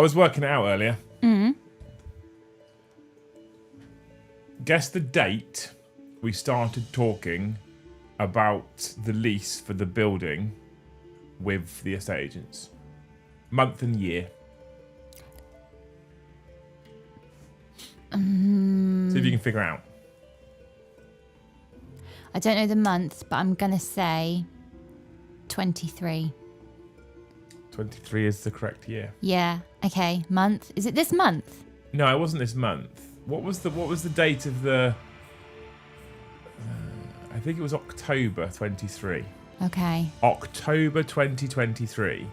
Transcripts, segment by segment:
was working it out earlier. Mm. Guess the date we started talking about the lease for the building with the estate agents. Month and year. See if you can figure out. I don't know the month, but I'm going to say 23. 23 is the correct year. Yeah. Okay. Month. Is it this month? No, it wasn't this month. What was the date of the... I think it was October 23. Okay. October 2023.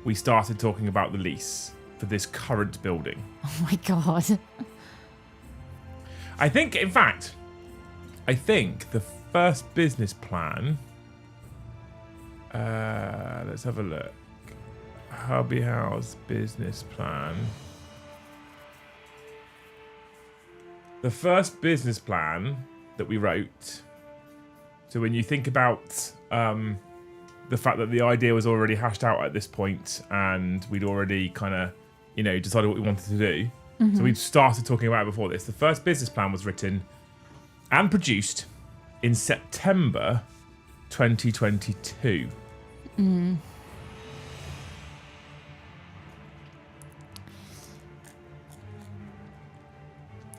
We started talking about the lease for this current building. Oh my God. I think, in fact, the first business plan... let's have a look. Hobby House business plan. The first business plan that we wrote... So when you think about the fact that the idea was already hashed out at this point and we'd already kind of, decided what we wanted to do. Mm-hmm. So we'd started talking about it before this. The first business plan was written and produced in September 2022. Mm.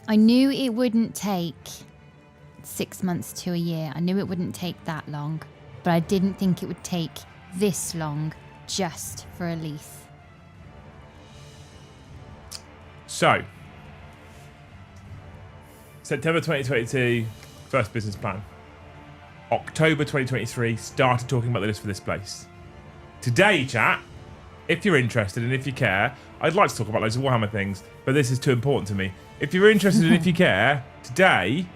I knew it wouldn't take 6 months to a year. I knew it wouldn't take that long, but I didn't think it would take this long just for a lease. So, September 2022, first business plan. October 2023, started talking about the list for this place. Today, chat, if you're interested and if you care, I'd like to talk about loads of Warhammer things, but this is too important to me. If you're interested and if you care, today,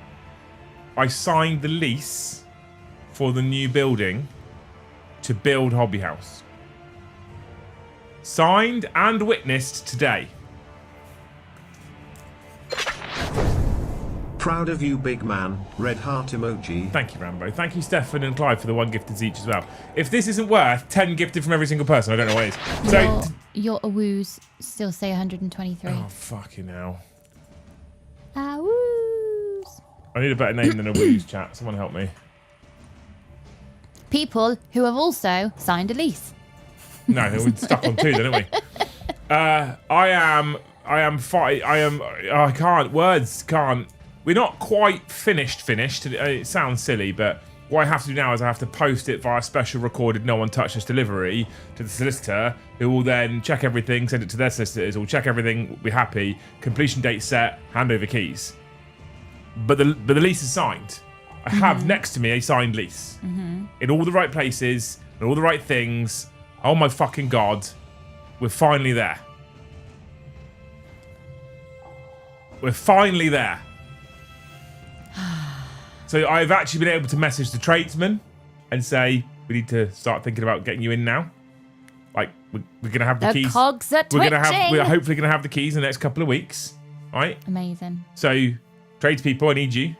I signed the lease for the new building to build Hobby House. Signed and witnessed today. Proud of you, big man. Red heart emoji. Thank you, Rambo. Thank you, Stefan and Clive, for the 1 gifted each as well. If this isn't worth 10 gifted from every single person, I don't know what it is. So, your awoos still say 123. Oh, fucking hell. Awoos. I need a better name than a woos, chat. Someone help me. People who have also signed a lease. No, we're stuck on 2 then, aren't we? I can't. Words can't. We're not quite finished. It sounds silly, but what I have to do now is I have to post it via special recorded no one touched this delivery to the solicitor, who will then check everything, send it to their solicitors, will check everything, we're happy, completion date set, hand over keys. But the lease is signed. I have next to me a signed lease. In all the right places, and all the right things. Oh my fucking God. We're finally there. We're finally there. So I've actually been able to message the tradesman and say, we need to start thinking about getting you in now. Like, we're going to have the keys. Cogs are we're twitching. hopefully going to have the keys in the next couple of weeks. Right? Amazing. So, tradespeople, I need you.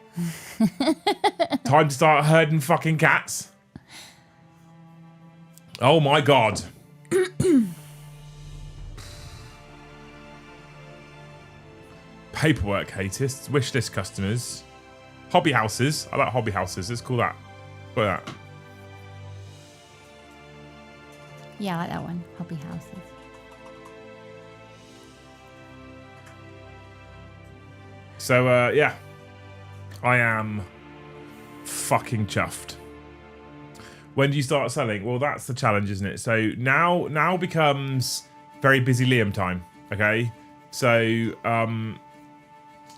Time to start herding fucking cats. Oh my God. Paperwork hatists, wish list customers, hobby houses. I like hobby houses. Let's call that. Call that. Yeah, I like that one. Hobby houses. So, yeah. I am fucking chuffed. When do you start selling? Well, that's the challenge, isn't it? So now becomes very busy Liam time. Okay. So,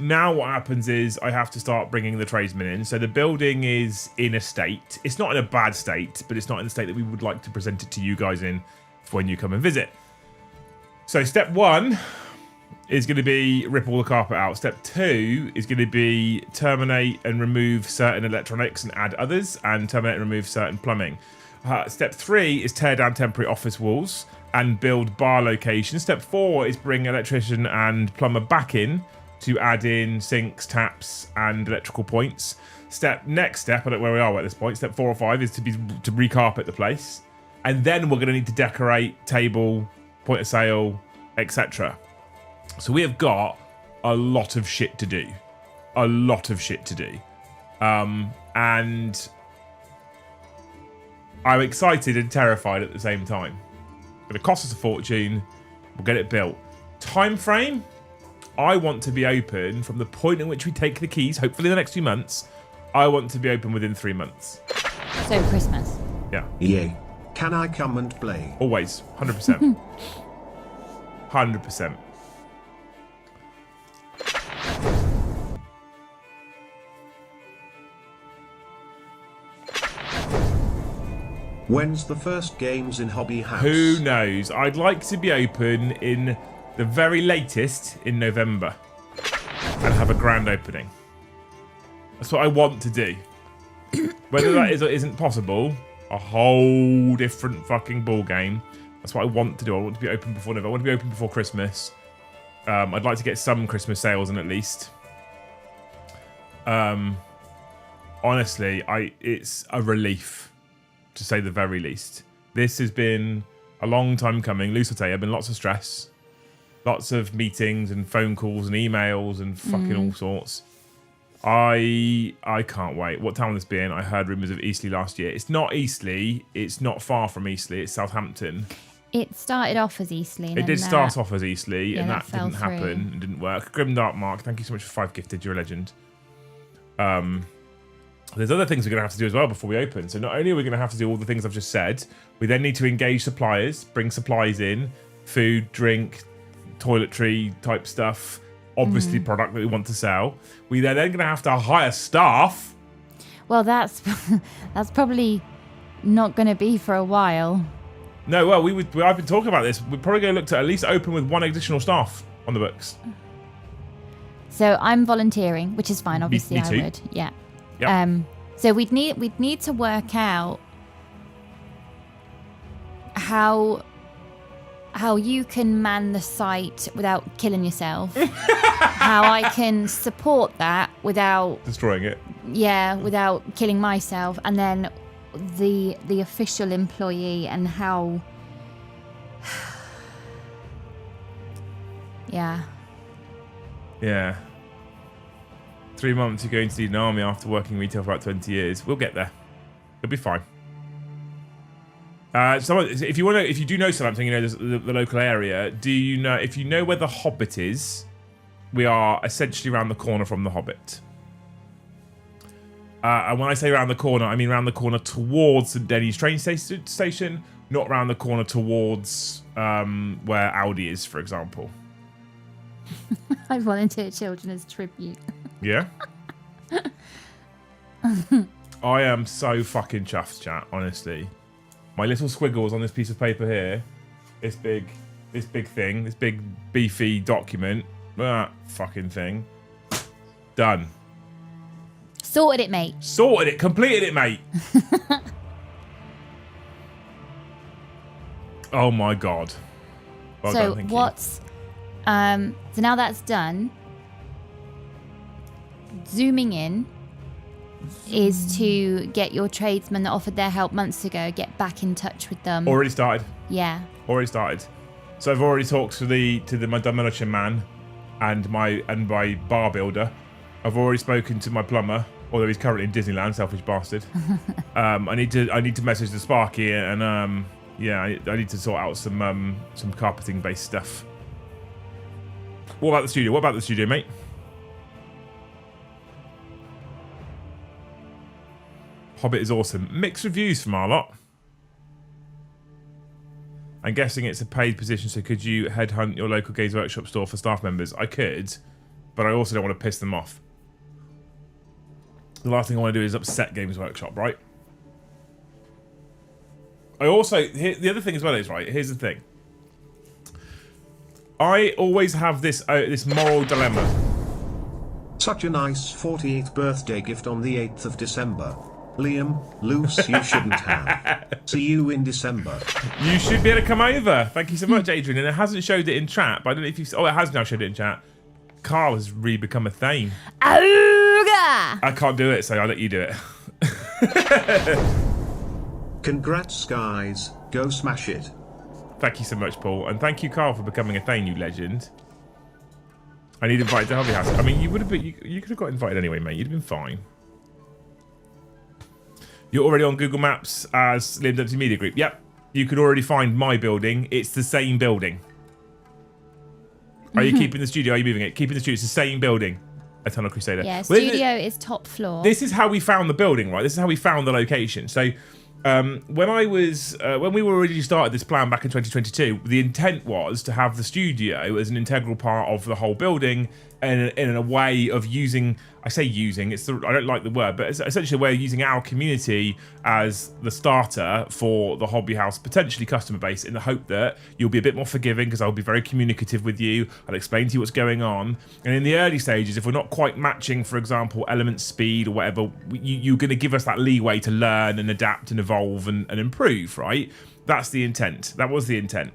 now what happens is I have to start bringing the tradesmen in. So the building is in a state. It's not in a bad state, but it's not in the state that we would like to present it to you guys in for when you come and visit. So step 1 is going to be rip all the carpet out. Step 2 is going to be terminate and remove certain electronics and add others, and terminate and remove certain plumbing. Step 3 is tear down temporary office walls and build bar locations. Step 4 is bring electrician and plumber back in to add in sinks, taps, and electrical points. Next step, I don't know where we are at this point, step 4 or 5 is to recarpet the place. And then we're going to need to decorate, table, point of sale, etc. So we have got a lot of shit to do. A lot of shit to do. And I'm excited and terrified at the same time. It's going to cost us a fortune. We'll get it built. Time frame? I want to be open from the point in which we take the keys, hopefully in the next 2 months. I want to be open within 3 months. So Christmas. Yeah. Yay. Can I come and play? Always. 100%. 100%. When's the first games in Hobby House? Who knows? I'd like to be open in the very latest in November and have a grand opening. That's what I want to do. Whether that is or isn't possible, a whole different fucking ball game. That's what I want to do. I want to be open before November. I want to be open before Christmas. I'd like to get some Christmas sales in at least. Honestly, it's a relief, to say the very least. This has been a long time coming. Luce will tell you, I've been lots of stress. Lots of meetings and phone calls and emails and fucking all sorts. I can't wait. What town will this be in? I heard rumours of Eastleigh last year. It's not Eastleigh. It's not far from Eastleigh. It's Southampton. It started off as Eastleigh. It did start off as Eastleigh, yeah, and that didn't fell happen. through. It didn't work. Grimdark Mark, thank you so much for 5 gifted. You're a legend. There's other things we're going to have to do as well before we open. So not only are we going to have to do all the things I've just said, we then need to engage suppliers, bring supplies in, food, drink, toiletry type stuff, obviously product that we want to sell. We then going to have to hire staff. Well, that's probably not going to be for a while. No, well, I've been talking about this. We're probably going to look to at least open with 1 additional staff on the books. So I'm volunteering, which is fine. Obviously, me too. I would. Yeah. Yep. So we'd need to work out how you can man the site without killing yourself. How I can support that without destroying it. Yeah, without killing myself, and then the official employee and how. Yeah. Yeah. 3 months, you're going to need an army after working retail for about 20 years. We'll get there. It'll be fine. So if you do know Southampton, you know the local area. Do you know if you know where the Hobbit is? We are essentially around the corner from the Hobbit. And when I say around the corner, I mean around the corner towards St Denis train station, not around the corner towards where Audi is, for example. I volunteer children as tribute. Yeah. I am so fucking chuffed, chat, honestly. My little squiggles on this piece of paper here, this big thing, this big beefy document, that fucking thing. Done. Sorted it, mate. Sorted it, completed it, mate. Oh my god. Well So done, thank you. what's so now that's done, zooming in is to get your tradesmen that offered their help months ago, get back in touch with them. Already started. Yeah. Already started. So I've already talked to my demolition man and my bar builder. I've already spoken to my plumber, although he's currently in Disneyland, selfish bastard. I need to message the Sparky and yeah, I need to sort out some carpeting based stuff. What about the studio? What about the studio, mate? Hobbit is awesome. Mixed reviews from our lot. I'm guessing it's a paid position, so could you headhunt your local Games Workshop store for staff members? I could, but I also don't want to piss them off. The last thing I want to do is upset Games Workshop, right? I also... the other thing as well is, right, here's the thing. I always have this moral dilemma. Such a nice 48th birthday gift on the 8th of December. Liam, Luce, you shouldn't have. See you in December. You should be able to come over. Thank you so much, Adrian. And it hasn't showed it in chat, but I don't know if you've... Oh, it has now showed it in chat. Carl has really become a thane. Auga! I can't do it, so I'll let you do it. Congrats, guys. Go smash it. Thank you so much, Paul. And thank you, Carl, for becoming a Thane, you legend. I need invited to Hobby House. I mean, you would have been, you could have got invited anyway, mate. You'd have been fine. You're already on Google Maps as Liam Dempsey Media Group. Yep. You could already find my building. It's the same building. Are you keeping the studio? Are you moving it? Keeping the studio. It's the same building. Eternal Crusader. Yeah, studio is top floor. This is how we found the building, right? This is how we found the location. So when we were already started this plan back in 2022, the intent was to have the studio as an integral part of the whole building, and in a way of using, I say using, I don't like the word, but it's essentially a way of using our community as the starter for the Hobby House potentially customer base, in the hope that you'll be a bit more forgiving, because I'll be very communicative with you. I'll explain to you what's going on. And in the early stages, if we're not quite matching, for example, element speed or whatever, you're going to give us that leeway to learn and adapt and evolve and improve, right? That's the intent. That was the intent.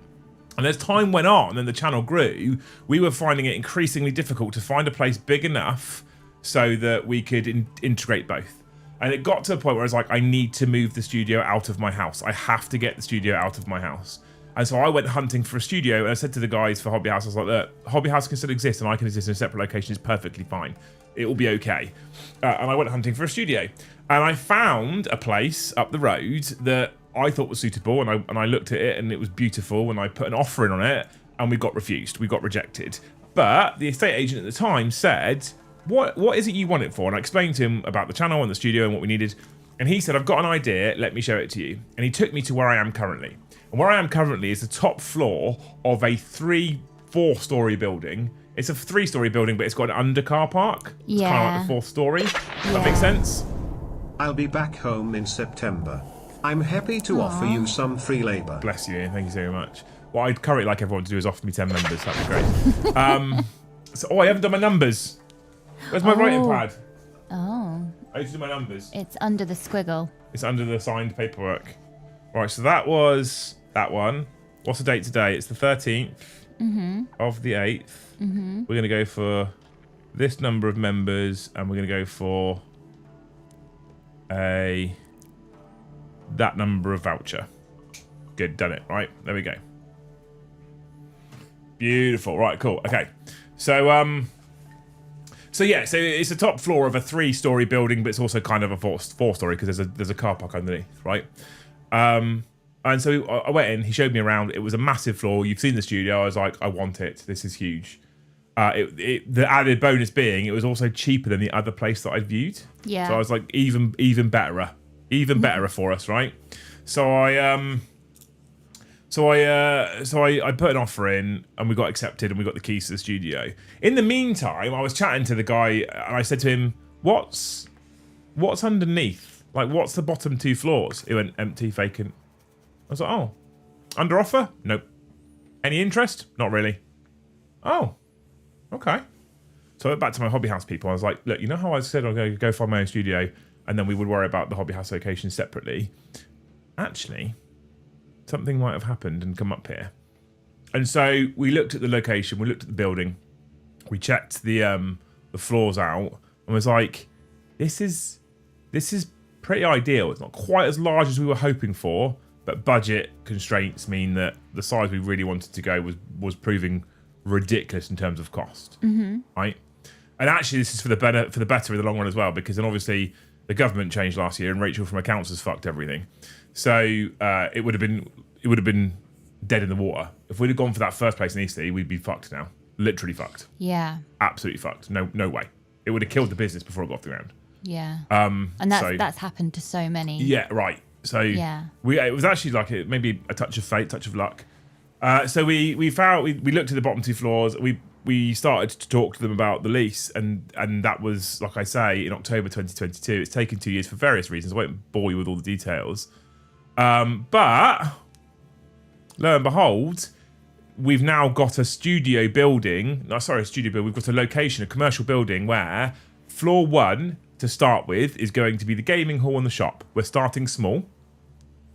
And as time went on and the channel grew, we were finding it increasingly difficult to find a place big enough so that we could integrate both. And it got to a point where I was like, I need to move the studio out of my house. I have to get the studio out of my house. And so I went hunting for a studio, and I said to the guys for Hobby House, I was like, look, Hobby House can still exist and I can exist in a separate location. It's perfectly fine. It will be okay. And I went hunting for a studio. And I found a place up the road that I thought was suitable, and I looked at it and it was beautiful, and I put an offer in on it, and we got refused. We got rejected. But the estate agent at the time said, what is it you want it for? And I explained to him about the channel and the studio and what we needed. And he said, I've got an idea, let me show it to you. And he took me to where I am currently. And where I am currently is the top floor of a 4-story building. It's a 3-story building, but it's got an undercar park. It's kind of like the 4th story. That makes sense? I'll be back home in September. I'm happy to offer you some free labour. Bless you, Ian. Thank you so much. What I'd currently like everyone to do is offer me 10 members. That'd be great. I haven't done my numbers. Where's my writing pad? Oh. I need to do my numbers. It's under the squiggle. It's under the signed paperwork. Right, so that was that one. What's the date today? It's the 13th of the 8th. We're going to go for this number of members, and we're going to go for that number of voucher. Good, done it. Right, there we go. Beautiful. Right, cool. Okay. So yeah, so it's the top floor of a 3-story building, but it's also kind of a 4-story because there's a car park underneath, right? And so I went in, he showed me around. It was a massive floor. You've seen the studio. I was like, I want it. This is huge. The added bonus being it was also cheaper than the other place that I'd viewed. Yeah. So I was like, even betterer. Even betterer for us, right? So I put an offer in, and we got accepted, and we got the keys to the studio. In the meantime, I was chatting to the guy, and I said to him, "What's underneath? Like, what's the bottom 2 floors?" He went, "Empty, vacant." I was like, "Oh, under offer? Nope. Any interest? Not really." Oh, okay. So I went back to my Hobby House people. I was like, "Look, you know how I said I'm going to go find my own studio, and then we would worry about the Hobby House location separately? Actually, something might have happened and come up here." And so we looked at the location, we looked at the building, we checked the floors out, and was like, this is pretty ideal. It's not quite as large as we were hoping for, but budget constraints mean that the size we really wanted to go was proving ridiculous in terms of cost, right? And actually, this is for the better in the long run as well, because then obviously the government changed last year, and Rachel from accounts has fucked everything. So it would have been dead in the water if we'd have gone for that first place in Eastleigh. We'd be fucked now, literally fucked. Yeah, absolutely fucked. No way. It would have killed the business before it got off the ground. Yeah. And that's happened to so many. Yeah, right. So yeah, it was actually like maybe a touch of fate, touch of luck. So we looked at the bottom 2 floors. We started to talk to them about the lease, and that was, like I say, in October 2022. It's taken 2 years for various reasons. I won't bore you with all the details. But lo and behold, we've now got a studio building. No, sorry, a studio building. We've got a location, a commercial building where floor 1 to start with is going to be the gaming hall and the shop. We're starting small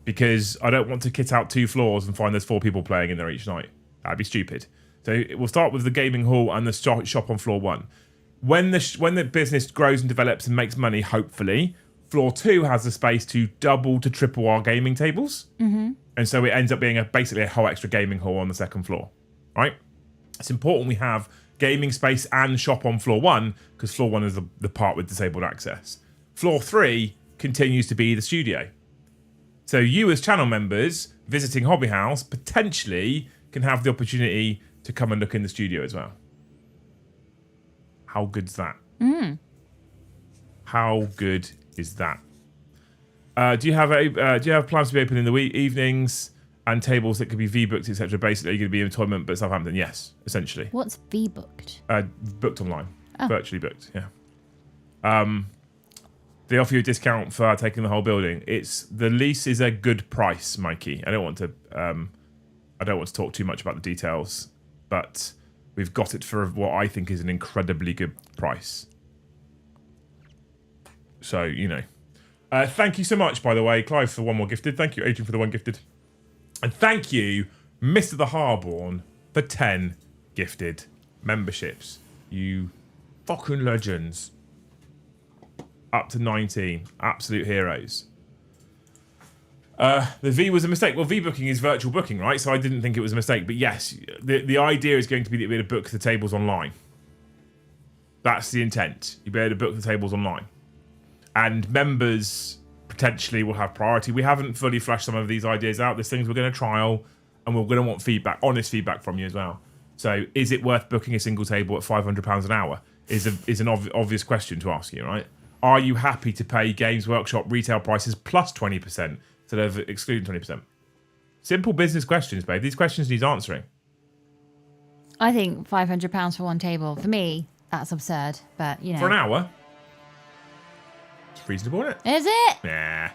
because I don't want to kit out 2 floors and find there's 4 people playing in there each night. That'd be stupid. So we'll start with the gaming hall and the shop on floor 1. When the business grows and develops and makes money, hopefully, Floor 2 has the space to double to triple our gaming tables. Mm-hmm. And so it ends up being basically a whole extra gaming hall on the second floor, right? It's important we have gaming space and shop on floor 1 because floor 1 is the part with disabled access. Floor 3 continues to be the studio. So you as channel members visiting Hobby House potentially can have the opportunity to come and look in the studio as well. How good's that? How good is that? Do you have plans to be open in the evenings and tables that could be V-booked, etc.? Basically, you're going to be in employment, but Southampton, yes, essentially. What's V-booked? Booked online, virtually booked. Yeah. They offer you a discount for taking the whole building. The lease is a good price, Mikey. I don't want to talk too much about the details, but we've got it for what I think is an incredibly good price. So, you know. Thank you so much, by the way, Clive, for one more gifted. Thank you, Adrian, for the one gifted. And thank you, Mr. the Harborn, for 10 gifted memberships. You fucking legends. Up to 19. Absolute heroes. The V was a mistake. Well, V booking is virtual booking, right? So I didn't think it was a mistake. But yes, the idea is going to be that you'll be able to book the tables online. That's the intent. You'll be able to book the tables online. And members potentially will have priority. We haven't fully fleshed some of these ideas out. There's things we're going to trial, and we're going to want feedback, honest feedback from you as well. So is it worth booking a single table at £500 an hour? Is an obvious question to ask you, right? Are you happy to pay Games Workshop retail prices plus 20% instead of excluding 20%? Simple business questions, babe. These questions need answering. I think £500 for one table. For me, that's absurd. But, you know. For an hour? It's reasonable, isn't it? Is it? Nah.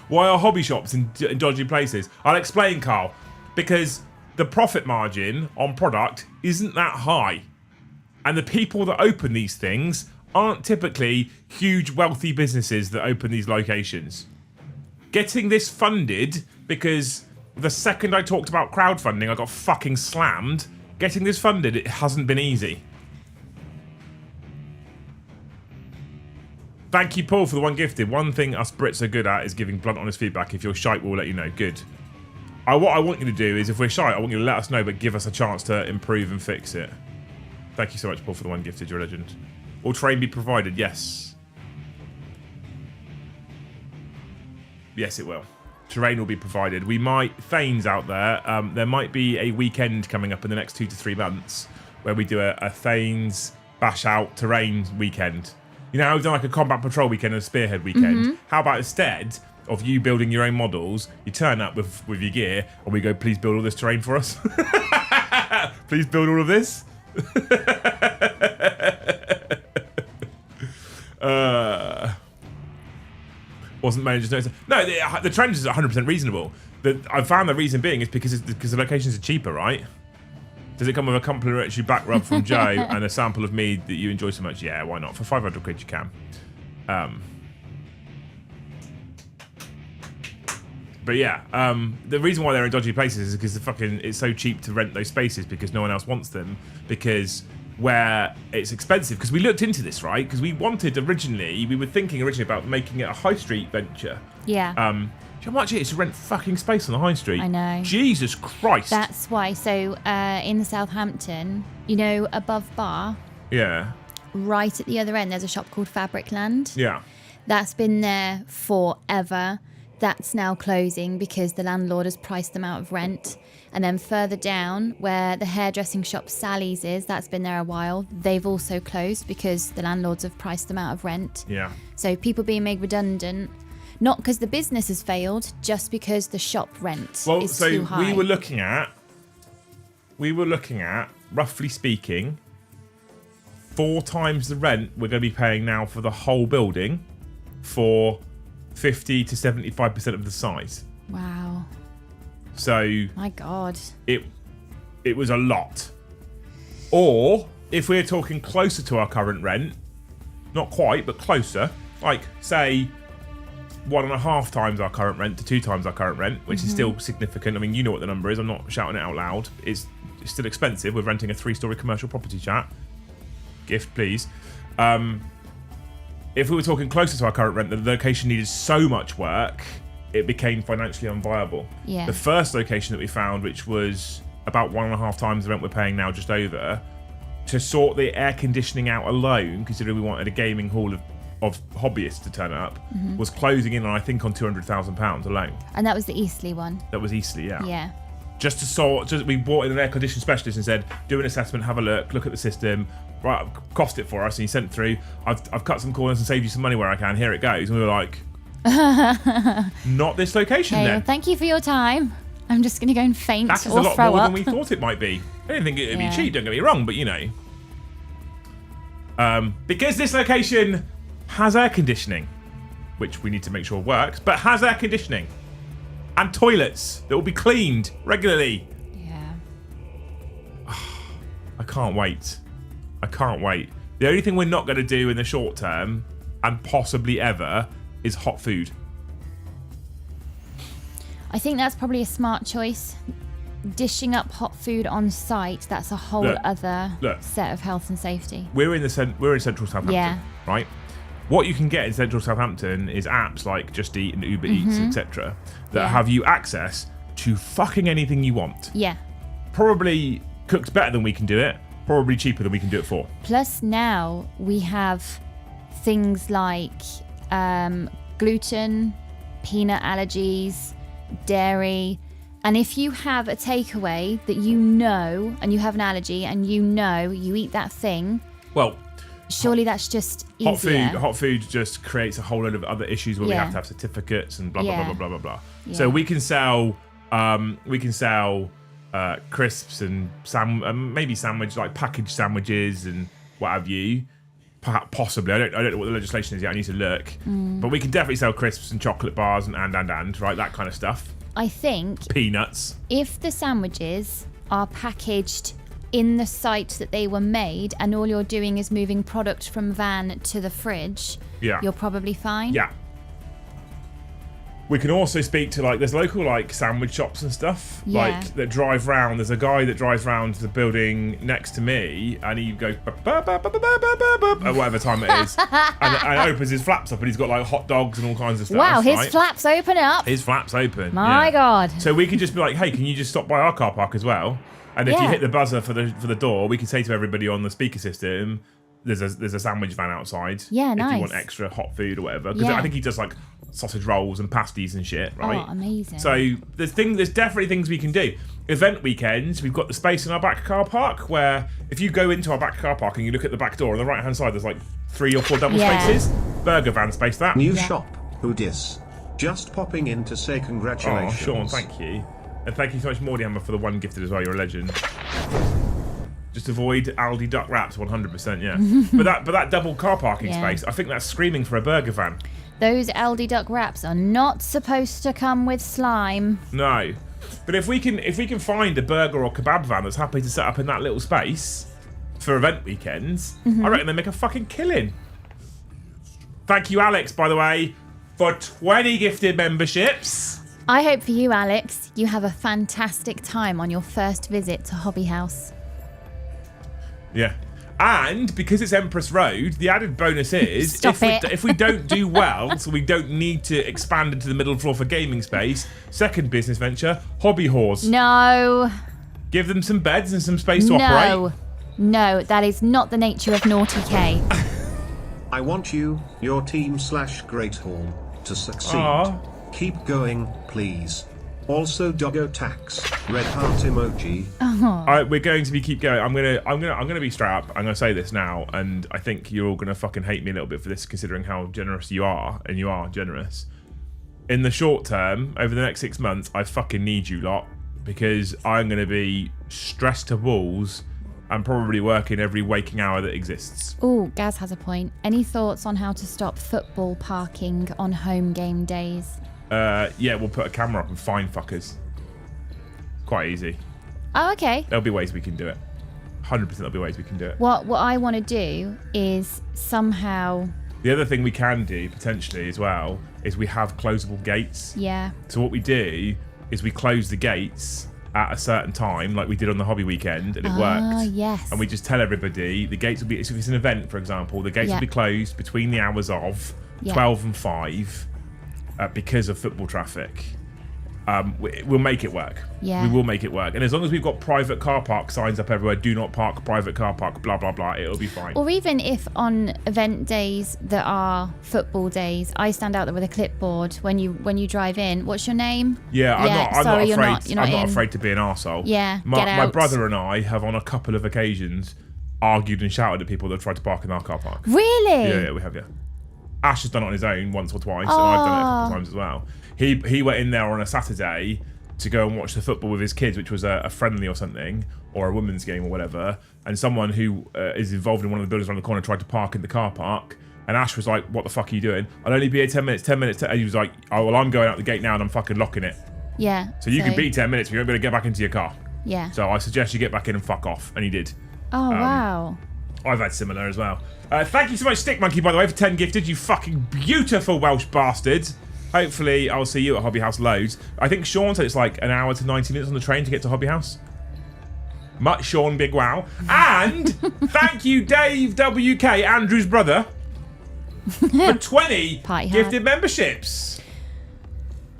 Why are hobby shops in dodgy places? I'll explain, Carl. Because the profit margin on product isn't that high. And the people that open these things aren't typically huge, wealthy businesses that open these locations. Getting this funded, because the second I talked about crowdfunding, I got fucking slammed. Getting this funded, it hasn't been easy. Thank you, Paul, for the one gifted. One thing us Brits are good at is giving blunt, honest feedback. If you're shite, we'll let you know. Good. What I want you to do is, if we're shite, I want you to let us know, but give us a chance to improve and fix it. Thank you so much, Paul, for the one gifted. You're a legend. Will terrain be provided? Yes. Yes, it will. Terrain will be provided. We might, Thanes out there, there might be a weekend coming up in the next 2 to 3 months where we do a Thanes bash out terrain weekend. You know how we've done like a combat patrol weekend and a spearhead weekend? Mm-hmm. How about instead of you building your own models, you turn up with your gear and we go, please build all this terrain for us? Please build all of this? Wasn't managed to notice. No, the trend is 100% reasonable. I found the reason being is because the locations are cheaper, right? Does it come with a complimentary back rub from Joe and a sample of mead that you enjoy so much? Yeah, why not? For 500 quid you can. But yeah, the reason why they're in dodgy places is because it's so cheap to rent those spaces because no one else wants them. Because where it's expensive, because we looked into this, right? Because we were thinking originally about making it a high street venture. Yeah. Do you know how much it is to rent fucking space on the high street? I know. Jesus Christ. That's why. So in the Southampton, you know, above bar. Yeah. Right at the other end, there's a shop called Fabricland. Yeah. That's been there forever. That's now closing because the landlord has priced them out of rent. And then further down, where the hairdressing shop Sally's is, that's been there a while. They've also closed because the landlords have priced them out of rent. Yeah. So people being made redundant, not because the business has failed, just because the shop rent is too high. We were looking at, roughly speaking, 4 times the rent we're going to be paying now for the whole building for 50 to 75% of the size. Wow. So my God. It was a lot. Or if we're talking closer to our current rent, not quite, but closer, like say 1.5 times our current rent to 2 times our current rent, which is still significant. I mean, you know what the number is. I'm not shouting it out loud. It's still expensive. We're renting a 3-story commercial property, chat. gift, please. If we were talking closer to our current rent, the location needed so much work, it became financially unviable. Yeah. The first location that we found, which was about 1.5 times the rent we're paying now, just over, to sort the air conditioning out alone, considering we wanted a gaming hall of hobbyists to turn up, was closing in on, I think, on £200,000 alone. And that was the Eastleigh one. That was Eastleigh, yeah. Yeah. We brought in an air conditioning specialist and said, do an assessment, have a look at the system, right, cost it for us, and he sent through. I've cut some corners and saved you some money where I can. Here it goes. And we were like, not this location then. Well, thank you for your time. I'm just going to go and faint That is or a lot throw more up. than we thought it might be. I didn't think it'd be cheap, don't get me wrong, but you know. Because this location has air conditioning, which we need to make sure works, but has air conditioning and toilets that will be cleaned regularly. Yeah. I can't wait. The only thing we're not going to do in the short term, and possibly ever, is hot food. I think that's probably a smart choice. Dishing up hot food on site, that's a whole other set of health and safety. We're in central Southampton, Yeah. right? What you can get in central Southampton is apps like Just Eat and Uber Eats, etc., that have you access to fucking anything you want. Yeah. Probably cooked better than we can do it, probably cheaper than we can do it for. Plus now we have things like gluten, peanut allergies, dairy. And if you have a takeaway that you know, and you have an allergy and you know you eat that thing, well, surely that's just easier. Hot food just creates a whole load of other issues where we have to have certificates and blah blah blah blah blah blah. Yeah. So we can sell crisps and maybe like packaged sandwiches and what have you. Possibly, I don't know what the legislation is yet. I need to look, but we can definitely sell crisps and chocolate bars and right, that kind of stuff. I think Peanuts. if the sandwiches are packaged in the site that they were made, and all you're doing is moving product from van to the fridge, you're probably fine. Yeah. We can also speak to there's local sandwich shops and stuff that drive round. There's a guy that drives round the building next to me, and he goes at whatever time it is, and opens his flaps up, and he's got hot dogs and all kinds of stuff. Wow, his flaps open up. His flaps open. My God. So we can just be like, hey, can you just stop by our car park as well? And if you hit the buzzer for the door, we can say to everybody on the speaker system, there's a sandwich van outside. Yeah, if nice. you want extra hot food or whatever. Because I think he does sausage rolls and pasties and shit, right? Oh, amazing. So there's definitely things we can do. Event weekends, we've got the space in our back car park where if you go into our back car park and you look at the back door on the right hand side, there's 3 or 4 double spaces. Burger van space that. New shop, who dis? Just popping in to say congratulations. Oh, Sean, thank you. And thank you so much, Mordyhammer, for the one gifted as well. You're a legend. Just avoid Aldi duck wraps, 100%, yeah. but that double car parking space, I think that's screaming for a burger van. Those Aldi duck wraps are not supposed to come with slime. No. But if we can find a burger or kebab van that's happy to set up in that little space for event weekends, I reckon they make a fucking killing. Thank you, Alex, by the way, for 20 gifted memberships. I hope for you, Alex, you have a fantastic time on your first visit to Hobby House. Yeah. And because it's Empress Road, the added bonus is if we don't do well, so we don't need to expand into the middle floor for gaming space, second business venture, hobby whores. No. Give them some beds and some space to operate. No, that is not the nature of Naughty K. I want you, your team / Great Hall, to succeed. Aww. Keep going, please. Also, doggo tax, red heart emoji. We're going to keep going. I'm gonna be straight up. I'm gonna say this now, and I think you're all gonna fucking hate me a little bit for this, considering how generous you are, and you are generous. In the short term, over the next 6 months, I fucking need you lot, because I'm gonna be stressed to balls and probably working every waking hour that exists. Oh, Gaz has a point. Any thoughts on how to stop football parking on home game days? Yeah, we'll put a camera up and fine fuckers. Quite easy. Oh, okay. There'll be ways we can do it. 100% there'll be ways we can do it. What I want to do is somehow... The other thing we can do, potentially, as well, is we have closable gates. Yeah. So what we do is we close the gates at a certain time, like we did on the hobby weekend, and it worked. Yes. And we just tell everybody the gates will be, if it's an event, for example, the gates will be closed between the hours of 12 and 5 because of football traffic. We'll make it work. Yeah. We will make it work. And as long as we've got private car park signs up everywhere, do not park, private car park, blah, blah, blah, it'll be fine. Or even if on event days that are football days, I stand out there with a clipboard when you drive in. What's your name? Yeah, I'm not afraid. You're I'm not afraid to be an arsehole. Yeah, my brother and I have on a couple of occasions argued and shouted at people that tried to park in our car park. Really? Yeah, we have, yeah. Ash has done it on his own once or twice, and I've done it a couple of times as well. He went in there on a Saturday to go and watch the football with his kids, which was a friendly or something, or a women's game or whatever, and someone who is involved in one of the buildings around the corner tried to park in the car park, and Ash was like, what the fuck are you doing? I'll only be here 10 minutes, and he was like, oh, well, I'm going out the gate now and I'm fucking locking it. Yeah. So you can be 10 minutes, but you won't be able to get back into your car. Yeah. So I suggest you get back in and fuck off, and he did. Oh, wow. I've had similar as well. Thank you so much, Stick Monkey, by the way, for 10 gifted, you fucking beautiful Welsh bastard. Hopefully, I'll see you at Hobby House loads. I think Sean said it's like an hour to 90 minutes on the train to get to Hobby House. Much Sean, big wow. And thank you, Dave WK, Andrew's brother, for 20 gifted memberships.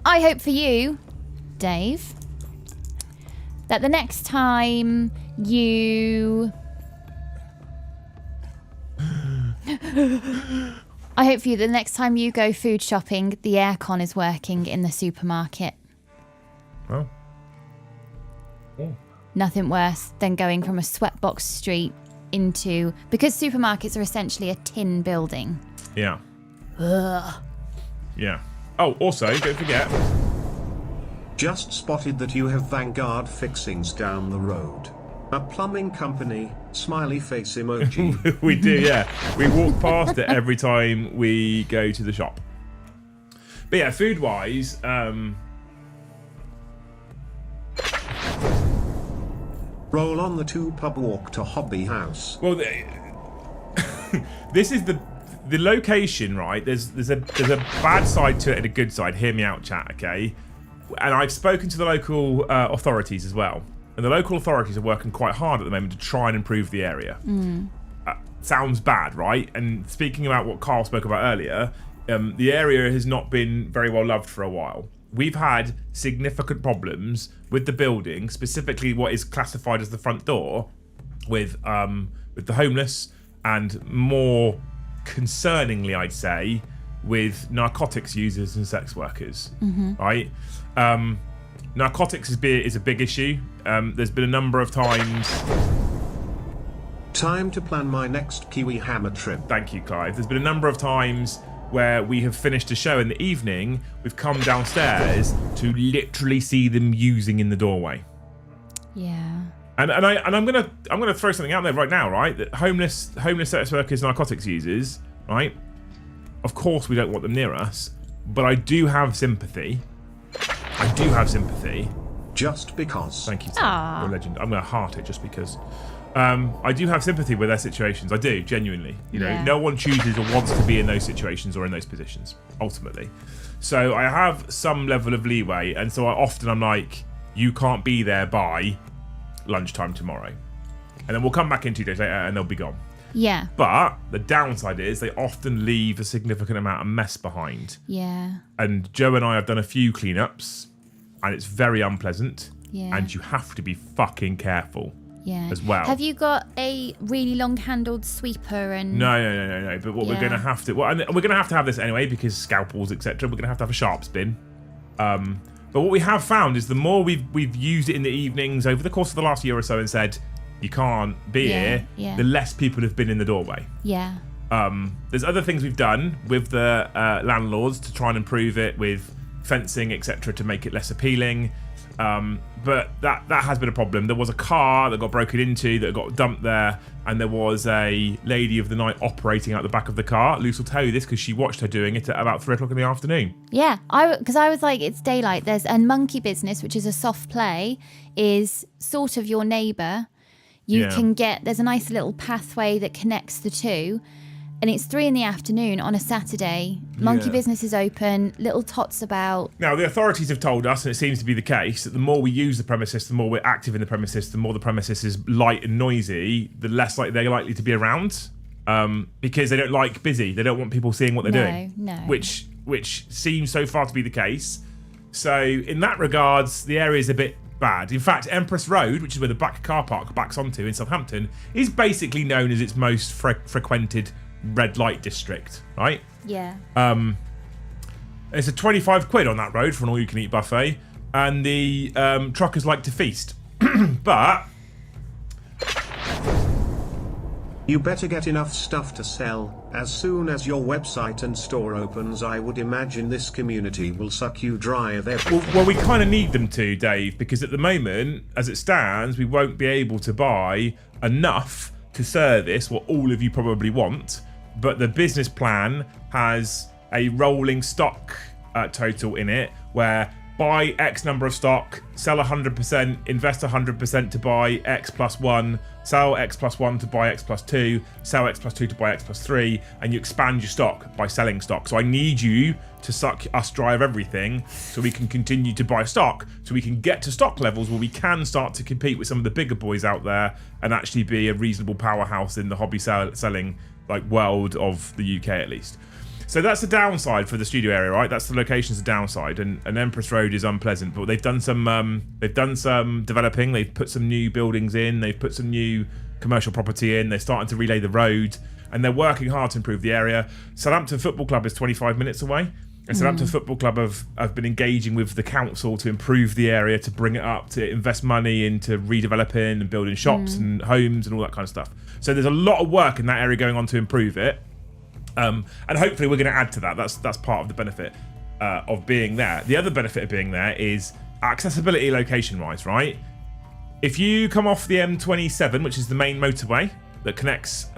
I hope for you, Dave, that the next time you... I hope for you that the next time you go food shopping, the aircon is working in the supermarket. Well. Oh. Nothing worse than going from a sweatbox street into... Because supermarkets are essentially a tin building. Yeah. Ugh. Yeah. Oh, also, don't forget... Just spotted that you have Vanguard fixings down the road. A plumbing company, smiley face emoji. We do, yeah. We walk past it every time we go to the shop. But yeah, food-wise, Roll on the 2-pub walk to Hobby House. well, this is the location, right? There's a bad side to it and a good side. Hear me out, chat, okay? And I've spoken to the local authorities as well. And the local authorities are working quite hard at the moment to try and improve the area. Sounds bad, right? And speaking about what Carl spoke about earlier, the area has not been very well loved for a while. We've had significant problems with the building, specifically what is classified as the front door, with the homeless, and more concerningly, I'd say, with narcotics users and sex workers, right? Narcotics is a big issue. There's been a number of times... Time to plan my next Kiwi Hammer trip. Thank you, Clive. There's been a number of times where we have finished a show in the evening, we've come downstairs to literally see them using in the doorway. Yeah. And I'm gonna throw something out there right now, right? That homeless sex workers, narcotics users, right? Of course we don't want them near us, but I do have sympathy. Just because. Thank you, Tim. You're a legend. I'm gonna heart it just because. I do have sympathy with their situations. I do, genuinely. You know, no one chooses or wants to be in those situations or in those positions, ultimately. So I have some level of leeway, and so I'm like, you can't be there by lunchtime tomorrow. And then we'll come back in 2 days later and they'll be gone. Yeah. But the downside is they often leave a significant amount of mess behind. Yeah. And Joe and I have done a few cleanups, and it's very unpleasant. Yeah. And you have to be fucking careful. Yeah. As well. Have you got a really long-handled sweeper and? No. But what we're going to have to, and we're going to have this anyway because scalpels, etc. We're going to have a sharps bin. But what we have found is the more we've used it in the evenings over the course of the last year or so and said you can't be here, the less people have been in the doorway. Yeah. There's other things we've done with the landlords to try and improve it with fencing, etc., to make it less appealing. But that has been a problem. There was a car that got broken into, that got dumped there, and there was a lady of the night operating out the back of the car. Luce will tell you this because she watched her doing it at about 3 o'clock in the afternoon. Yeah, because I was like, it's daylight. There's a monkey business, which is a soft play, is sort of your neighbour. You can get, there's a nice little pathway that connects the two. And it's 3 PM on a Saturday. Monkey business is open, little tots about. Now, the authorities have told us, and it seems to be the case, that the more we use the premises, the more we're active in the premises, the more the premises is light and noisy, the less like they're likely to be around. Because they don't like busy. They don't want people seeing what they're doing. No. Which seems so far to be the case. So in that regards, the area is a bit bad. In fact, Empress Road, which is where the back car park backs onto in Southampton, is basically known as its most frequented red light district, right? Yeah. It's a 25 quid on that road for an all-you-can-eat buffet, and the truckers like to feast. But you better get enough stuff to sell. As soon as your website and store opens, I would imagine this community will suck you dry of everything. well, we kind of need them to, Dave, because at the moment, as it stands, we won't be able to buy enough to service what all of you probably want. But the business plan has a rolling stock total in it, where buy X number of stock, sell 100%, invest 100% to buy X plus 1, sell X plus 1 to buy X plus 2, sell X plus 2 to buy X plus 3, and you expand your stock by selling stock. So I need you to suck us dry of everything so we can continue to buy stock, so we can get to stock levels where we can start to compete with some of the bigger boys out there and actually be a reasonable powerhouse in the hobby selling like world of the UK at least. So that's the downside for the studio area, right? That's the location's the downside, and Empress Road is unpleasant. But they've done some developing. They've put some new buildings in. They've put some new commercial property in. They're starting to relay the road, and they're working hard to improve the area. Southampton Football Club is 25 minutes away, and Southampton Football Club have been engaging with the council to improve the area, to bring it up, to invest money into redeveloping and building shops and homes and all that kind of stuff. So there's a lot of work in that area going on to improve it. And hopefully we're going to add to that. That's part of the benefit of being there. The other benefit of being there is accessibility location-wise, right? If you come off the M27, which is the main motorway that connects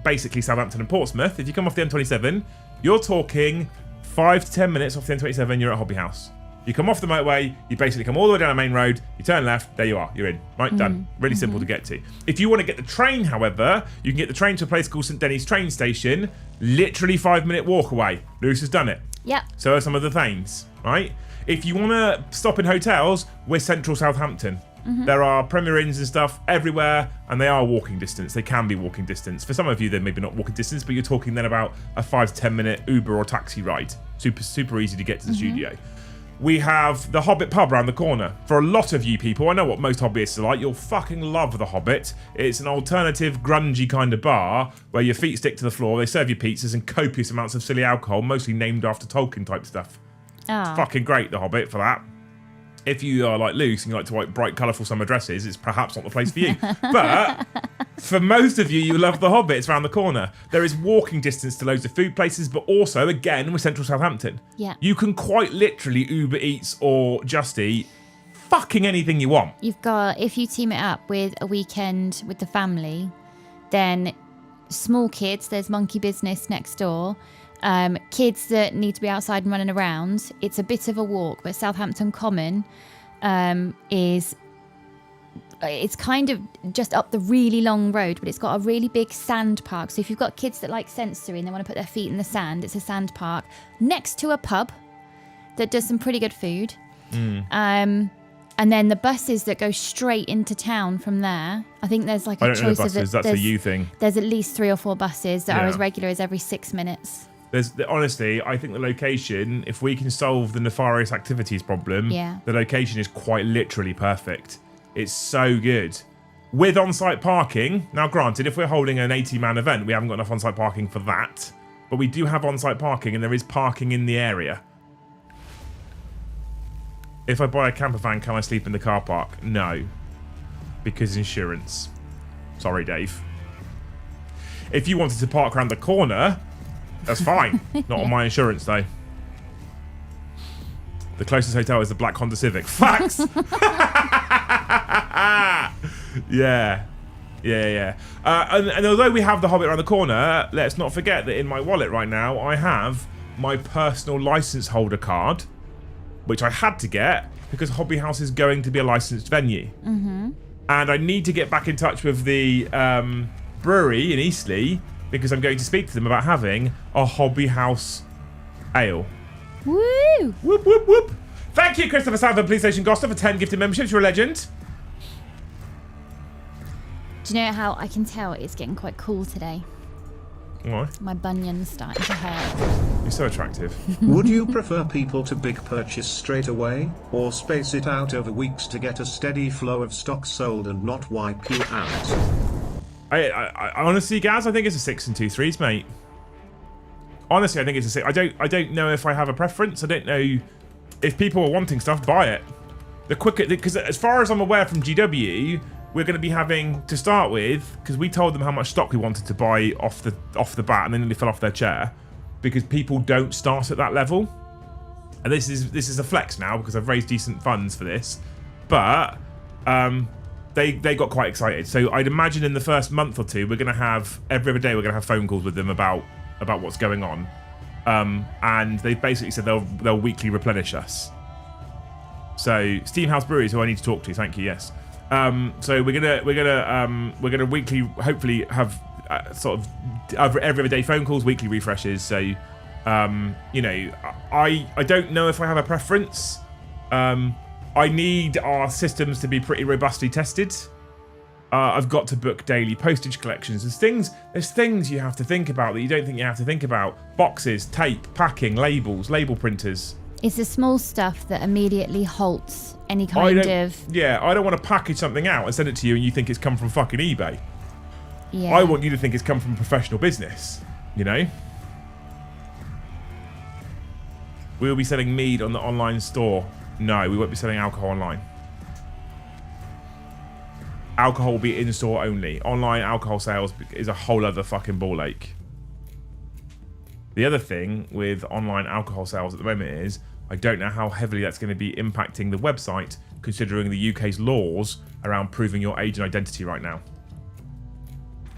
basically Southampton and Portsmouth, if you come off the M27, you're talking 5 to 10 minutes off the M27, you're at Hobby House. You come off the motorway, you basically come all the way down the main road, you turn left, there you are, you're in. Right, done. Really simple to get to. If you want to get the train, however, you can get the train to a place called St Denny's train station, literally 5-minute walk away. Lewis has done it. Yep. So are some of the Thames, right? If you want to stop in hotels, we're central Southampton. There are Premier Inns and stuff everywhere, and they are walking distance. They can be walking distance. For some of you, they're maybe not walking distance, but you're talking then about a 5 to 10 minute Uber or taxi ride. Super easy to get to the studio. We have the Hobbit pub around the corner. For a lot of you people, I know what most hobbyists are like. You'll fucking love the Hobbit. It's an alternative, grungy kind of bar where your feet stick to the floor. They serve you pizzas and copious amounts of silly alcohol, mostly named after Tolkien type stuff. It's fucking great, the Hobbit, for that. If you are like Luce and you like to wear bright, colourful summer dresses, it's perhaps not the place for you. But for most of you, you love the Hobbit. It's around the corner. There is walking distance to loads of food places, but also, again, we're central Southampton. Yeah. You can quite literally Uber Eats or Just Eat fucking anything you want. You've got, if you team it up with a weekend with the family, then small kids, there's Monkey Business next door. Kids that need to be outside and running around, it's a bit of a walk, but Southampton Common it's kind of just up the really long road, but it's got a really big sand park. So if you've got kids that like sensory and they want to put their feet in the sand, it's a sand park next to a pub that does some pretty good food. And then the buses that go straight into town from there, I think there's like a choice of it. That's a you thing. There's at least 3 or 4 buses that are as regular as every 6 minutes. Honestly, I think the location, if we can solve the nefarious activities problem, the location is quite literally perfect. It's so good. With on-site parking, now granted, if we're holding an 80-man event, we haven't got enough on-site parking for that, but we do have on-site parking and there is parking in the area. If I buy a camper van, can I sleep in the car park? No, because insurance. Sorry, Dave. If you wanted to park around the corner, that's fine. Not on my insurance, though. The closest hotel is the black Honda Civic. Facts! Yeah. And although we have the Hobbit around the corner, let's not forget that in my wallet right now, I have my personal license holder card, which I had to get because Hobby House is going to be a licensed venue. And I need to get back in touch with the brewery in Eastleigh because I'm going to speak to them about having a hobby house ale. Woo! Whoop, whoop, whoop. Thank you, Christopher Southern, PlayStation Goster, for 10 gifted memberships. You're a legend. Do you know how I can tell it's getting quite cool today? Why? My bunion's starting to hurt. You're so attractive. Would you prefer people to big purchase straight away, or space it out over weeks to get a steady flow of stock sold and not wipe you out? I honestly, Gaz, I think it's a 6 and 2 3s, mate. Honestly, I think it's a 6. I don't know if I have a preference. I don't know if people are wanting stuff, buy it. The quicker, because as far as I'm aware from GW, we're going to be having to start with, because we told them how much stock we wanted to buy off the bat, and then they fell off their chair because people don't start at that level. And this is a flex now because I've raised decent funds for this, but they got quite excited. So I'd imagine in the first month or two, we're going to have every other day we're going to have phone calls with them about what's going on, and they basically said they'll weekly replenish us. So Steamhouse Breweries, who I need to talk to, thank you. Yes. So we're gonna weekly, hopefully have sort of every other day phone calls, weekly refreshes. So you know, I don't know if I have a preference. I need our systems to be pretty robustly tested. I've got to book daily postage collections. There's things you have to think about that you don't think you have to think about. Boxes, tape, packing, labels, label printers. It's the small stuff that immediately halts any kind of... Yeah, I don't want to package something out and send it to you and you think it's come from fucking eBay. Yeah. I want you to think it's come from professional business, you know? We'll be selling mead on the online store. No, we won't be selling alcohol online. Alcohol will be in-store only. Online alcohol sales is a whole other fucking ball ache. The other thing with online alcohol sales at the moment is I don't know how heavily that's going to be impacting the website, considering the UK's laws around proving your age and identity right now.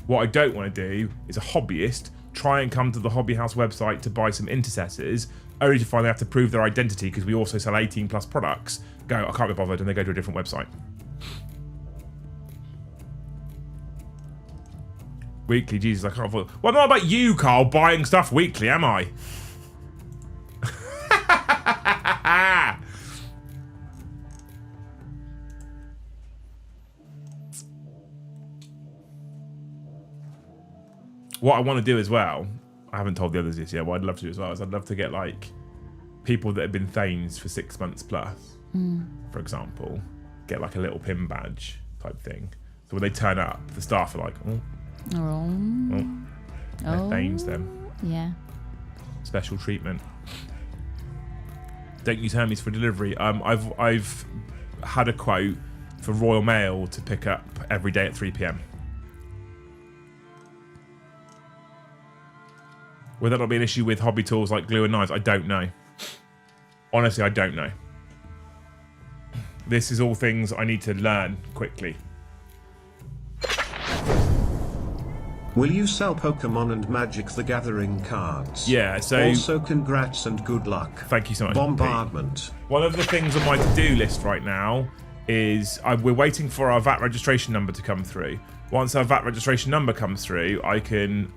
What I don't want to do is a hobbyist try and come to the Hobby House website to buy some intercessors, only to find they have to prove their identity because we also sell 18 plus products. Go, I can't be bothered, and they go to a different website. Weekly, Jesus, I can't afford. Well, I'm not about you, Carl, buying stuff weekly, am I? What I want to do as well, I haven't told the others this yet, what I'd love to do as well is I'd love to get like people that have been Thanes for 6 months plus, for example, get like a little pin badge type thing. So when they turn up, the staff are like, they're Thanes then. Yeah. Special treatment. Don't use Hermes for delivery. I've had a quote for Royal Mail to pick up every day at 3 PM. Will that not be an issue with hobby tools like glue and knives? I don't know. Honestly, I don't know. This is all things I need to learn quickly. Will you sell Pokemon and Magic the Gathering cards? Yeah, so... Also, congrats and good luck. Thank you so much. Bombardment. Pete. One of the things on my to-do list right now is we're waiting for our VAT registration number to come through. Once our VAT registration number comes through, I can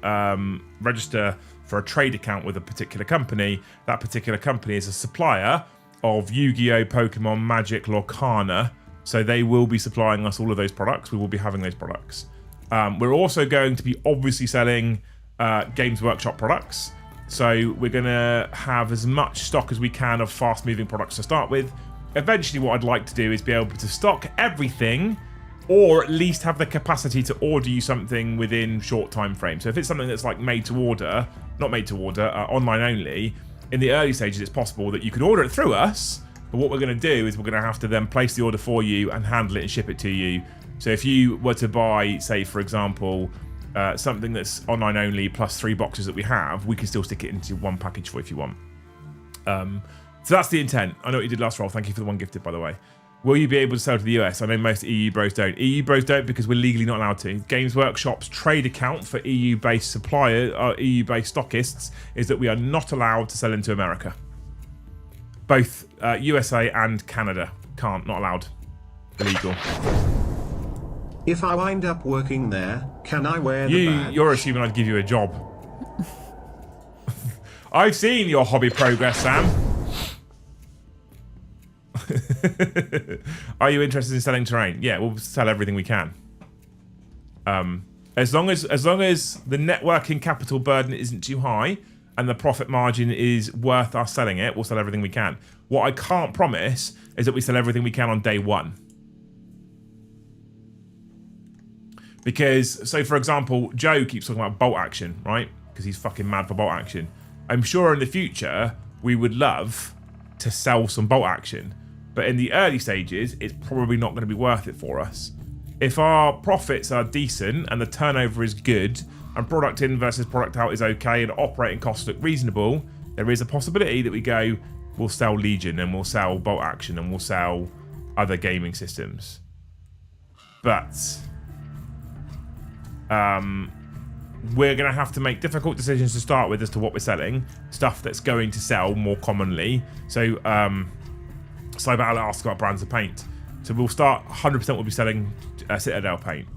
register for a trade account with a particular company. That particular company is a supplier of Yu-Gi-Oh, Pokemon, Magic, Lorcana. So they will be supplying us all of those products. We will be having those products. We're also going to be obviously selling Games Workshop products. So we're going to have as much stock as we can of fast-moving products to start with. Eventually what I'd like to do is be able to stock everything, or at least have the capacity to order you something within short time frames. So if it's something that's like made to order, not made to order, online only, in the early stages it's possible that you could order it through us, but what we're going to do is we're going to have to then place the order for you and handle it and ship it to you. So if you were to buy, say for example, something that's online only plus 3 boxes that we have, we can still stick it into one package for you if you want. So that's the intent. I know what you did last roll. Thank you for the one gifted, by the way. Will you be able to sell to the US? I know most EU bros don't. EU bros don't because we're legally not allowed to. Games Workshop's trade account for EU-based supplier, EU-based stockists, is that we are not allowed to sell into America. Both USA and Canada can't, not allowed. Illegal. If I wind up working there, Can I wear the badge? You're assuming I'd give you a job. I've seen your hobby progress, Sam. Are you interested in selling terrain? Yeah, we'll sell everything we can. As long as the networking capital burden isn't too high and the profit margin is worth us selling it, we'll sell everything we can. What I can't promise is that we sell everything we can on day one. Because, so for example, Joe keeps talking about bolt action, right? Because he's fucking mad for bolt action. I'm sure in the future we would love to sell some bolt action, but in the early stages, it's probably not going to be worth it for us. If our profits are decent and the turnover is good and product in versus product out is okay and operating costs look reasonable, there is a possibility that we go, we'll sell Legion and we'll sell bolt action and we'll sell other gaming systems. But we're going to have to make difficult decisions to start with as to what we're selling, stuff that's going to sell more commonly. So Cyber asked about brands of paint. So we'll start 100% we'll be selling Citadel paint.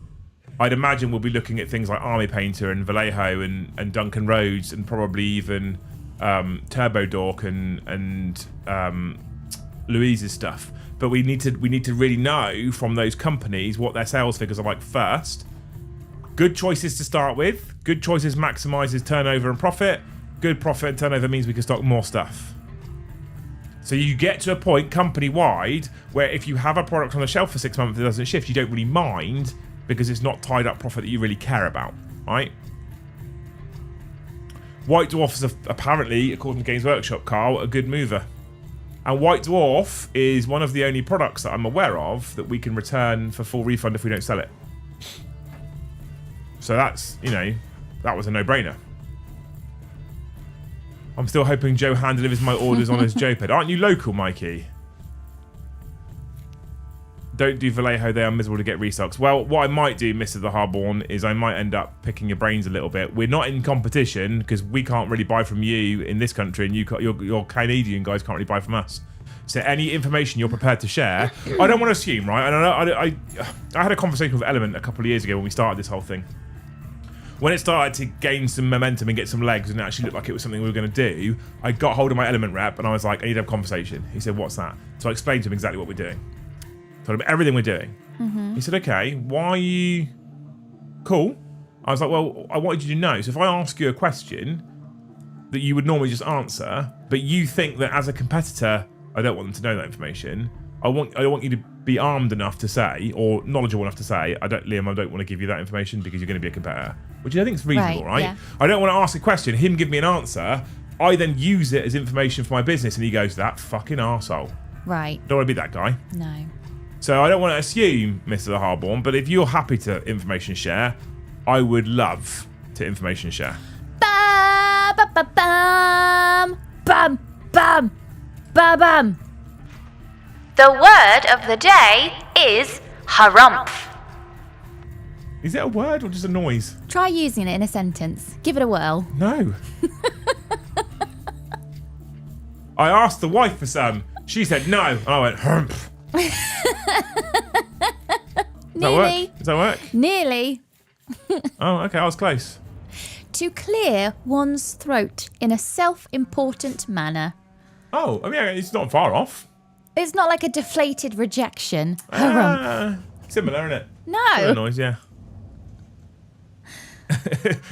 I'd imagine we'll be looking at things like Army Painter and Vallejo and Duncan Rhodes and probably even Turbo Dork and Louise's stuff. But we need to really know from those companies what their sales figures are like first. Good choices to start with. Good choices maximizes turnover and profit. Good profit and turnover means we can stock more stuff. So you get to a point company-wide where if you have a product on the shelf for 6 months that doesn't shift, you don't really mind because it's not tied up profit that you really care about, right? White Dwarf is apparently, according to Games Workshop, Carl, a good mover. And White Dwarf is one of the only products that I'm aware of that we can return for full refund if we don't sell it. So that's, that was a no-brainer. I'm still hoping Joe hand delivers my orders on his Joe-pad. Aren't you local, Mikey? Don't do Vallejo, they are miserable to get restocks. Well, what I might do, Mr. the Hardborn, is I might end up picking your brains a little bit. We're not in competition because we can't really buy from you in this country and your Canadian guys can't really buy from us. So any information you're prepared to share, I don't want to assume, right? I had a conversation with Element a couple of years ago when we started this whole thing. When it started to gain some momentum and get some legs and it actually looked like it was something we were going to do, I got hold of my Element rep and I was like, I need to have a conversation. He said, what's that? So I explained to him exactly what we're doing. Told him everything we're doing. Mm-hmm. He said, okay, why are you... Cool. I was like, well, I wanted you to know. So if I ask you a question that you would normally just answer, but you think that as a competitor, I don't want them to know that information, I want you to be armed enough to say, or knowledgeable enough to say, Liam, I don't want to give you that information because you're going to be a competitor. Which I think is reasonable, right? Yeah. I don't want to ask a question, him give me an answer, I then use it as information for my business, and he goes, that fucking arsehole. Right. Don't want to be that guy. No. So I don't want to assume, Mr. the Hardborn, but if you're happy to information share, I would love to information share. Bam, bam, bam, bam, bam, bam, bam. The word of the day is harumph. Is it a word or just a noise? Try using it in a sentence. Give it a whirl. No. I asked the wife for some. She said no. And I went, harumph. Nearly. Does that work? Nearly. Oh, okay. I was close. To clear one's throat in a self-important manner. Oh, I mean, it's not far off. It's not like a deflated rejection. Harumph. Similar, isn't it? No. Similar noise, yeah.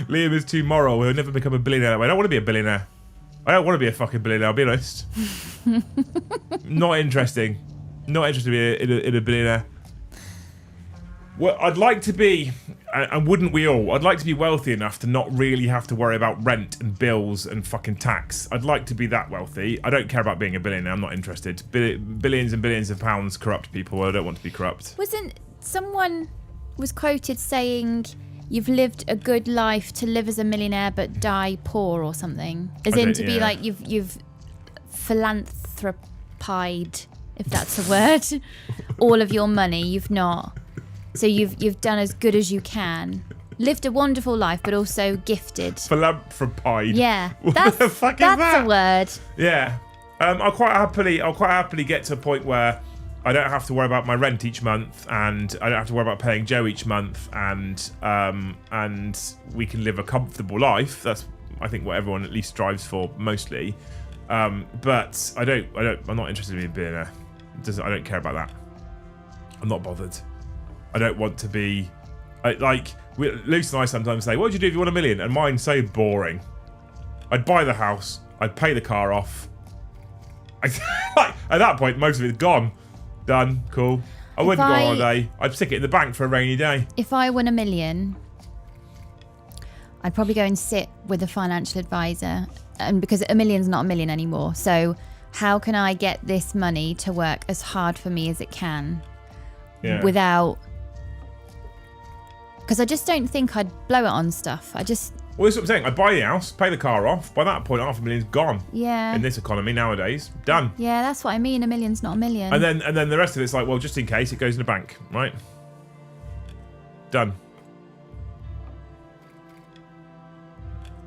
Liam is too moral. He'll never become a billionaire that way. I don't want to be a billionaire. I don't want to be a fucking billionaire, I'll be honest. Not interesting. Not interested in a billionaire. Well, I'd like to be, and wouldn't we all, I'd like to be wealthy enough to not really have to worry about rent and bills and fucking tax. I'd like to be that wealthy. I don't care about being a billionaire. I'm not interested. Billions and billions of pounds corrupt people. I don't want to be corrupt. Wasn't someone was quoted saying, you've lived a good life to live as a millionaire but die poor or something? As in to be like you've philanthropied, if that's a word, all of your money. You've not. So you've done as good as you can. Lived a wonderful life, but also gifted. Philanthropied. Yeah. What the fuck is that? That's a word. Yeah. I'll quite happily get to a point where I don't have to worry about my rent each month, and I don't have to worry about paying Joe each month, and we can live a comfortable life. That's, I think, what everyone at least strives for mostly. But I'm not interested in being a billionaire. I don't care about that. I'm not bothered. I don't want to be Luce and I sometimes say, what would you do if you won $1 million? And mine's so boring. I'd buy the house, I'd pay the car off. At that point, most of it's gone. Done. Cool. I wouldn't go on holiday. I'd stick it in the bank for a rainy day. If I won $1 million, I'd probably go and sit with a financial advisor, and because $1 million's not $1 million anymore. So how can I get this money to work as hard for me as it can without... Because I just don't think I'd blow it on stuff. Well, that's what I'm saying. I'd buy the house, pay the car off. By that point, $500,000's gone. Yeah. In this economy nowadays. Done. Yeah, that's what I mean. $1 million's not $1 million. And then the rest of it's like, well, just in case, it goes in the bank, right? Done.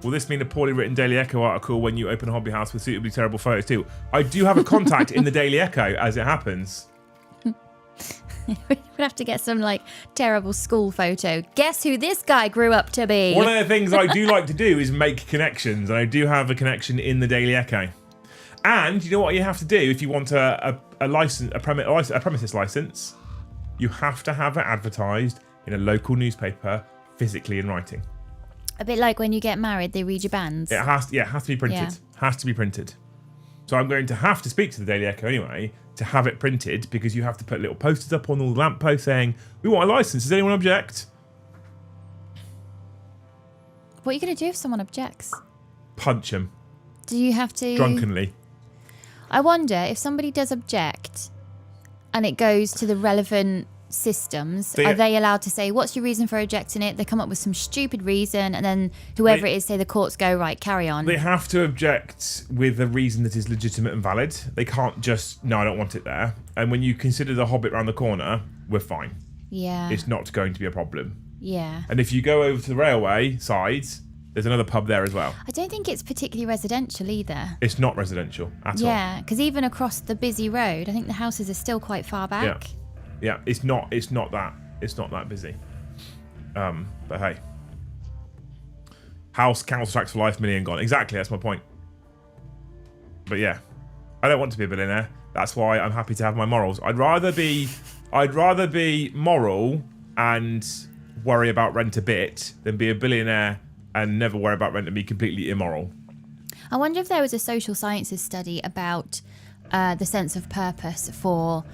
Will this mean a poorly written Daily Echo article when you open a hobby house with suitably terrible photos too? I do have a contact in the Daily Echo, as it happens. We'd have to get some terrible school photo. Guess who this guy grew up to be? One of the things I do like to do is make connections, and I do have a connection in the Daily Echo. And you know what you have to do if you want a premises license? You have to have it advertised in a local newspaper, physically in writing. A bit like when you get married, they read your banns. It has to be printed. Yeah. Has to be printed. So I'm going to have to speak to the Daily Echo anyway to have it printed, because you have to put little posters up on all the lampposts saying, we want a license. Does anyone object? What are you going to do if someone objects? Punch them. Do you have to... Drunkenly. I wonder if somebody does object and it goes to the relevant systems, are they allowed to say, what's your reason for rejecting it? They come up with some stupid reason, and then whoever it is, say the courts go, right, carry on. They have to object with a reason that is legitimate and valid. They can't just, no, I don't want it there. And when you consider the Hobbit round the corner, we're fine. Yeah. It's not going to be a problem. Yeah. And if you go over to the railway side, there's another pub there as well. I don't think it's particularly residential either. It's not residential at all. Yeah, because even across the busy road, I think the houses are still quite far back. Yeah, it's not that busy. But hey. House, council tax for life, $1 million gone. Exactly, that's my point. But yeah. I don't want to be a billionaire. That's why I'm happy to have my morals. I'd rather be moral and worry about rent a bit than be a billionaire and never worry about rent and be completely immoral. I wonder if there was a social sciences study about the sense of purpose for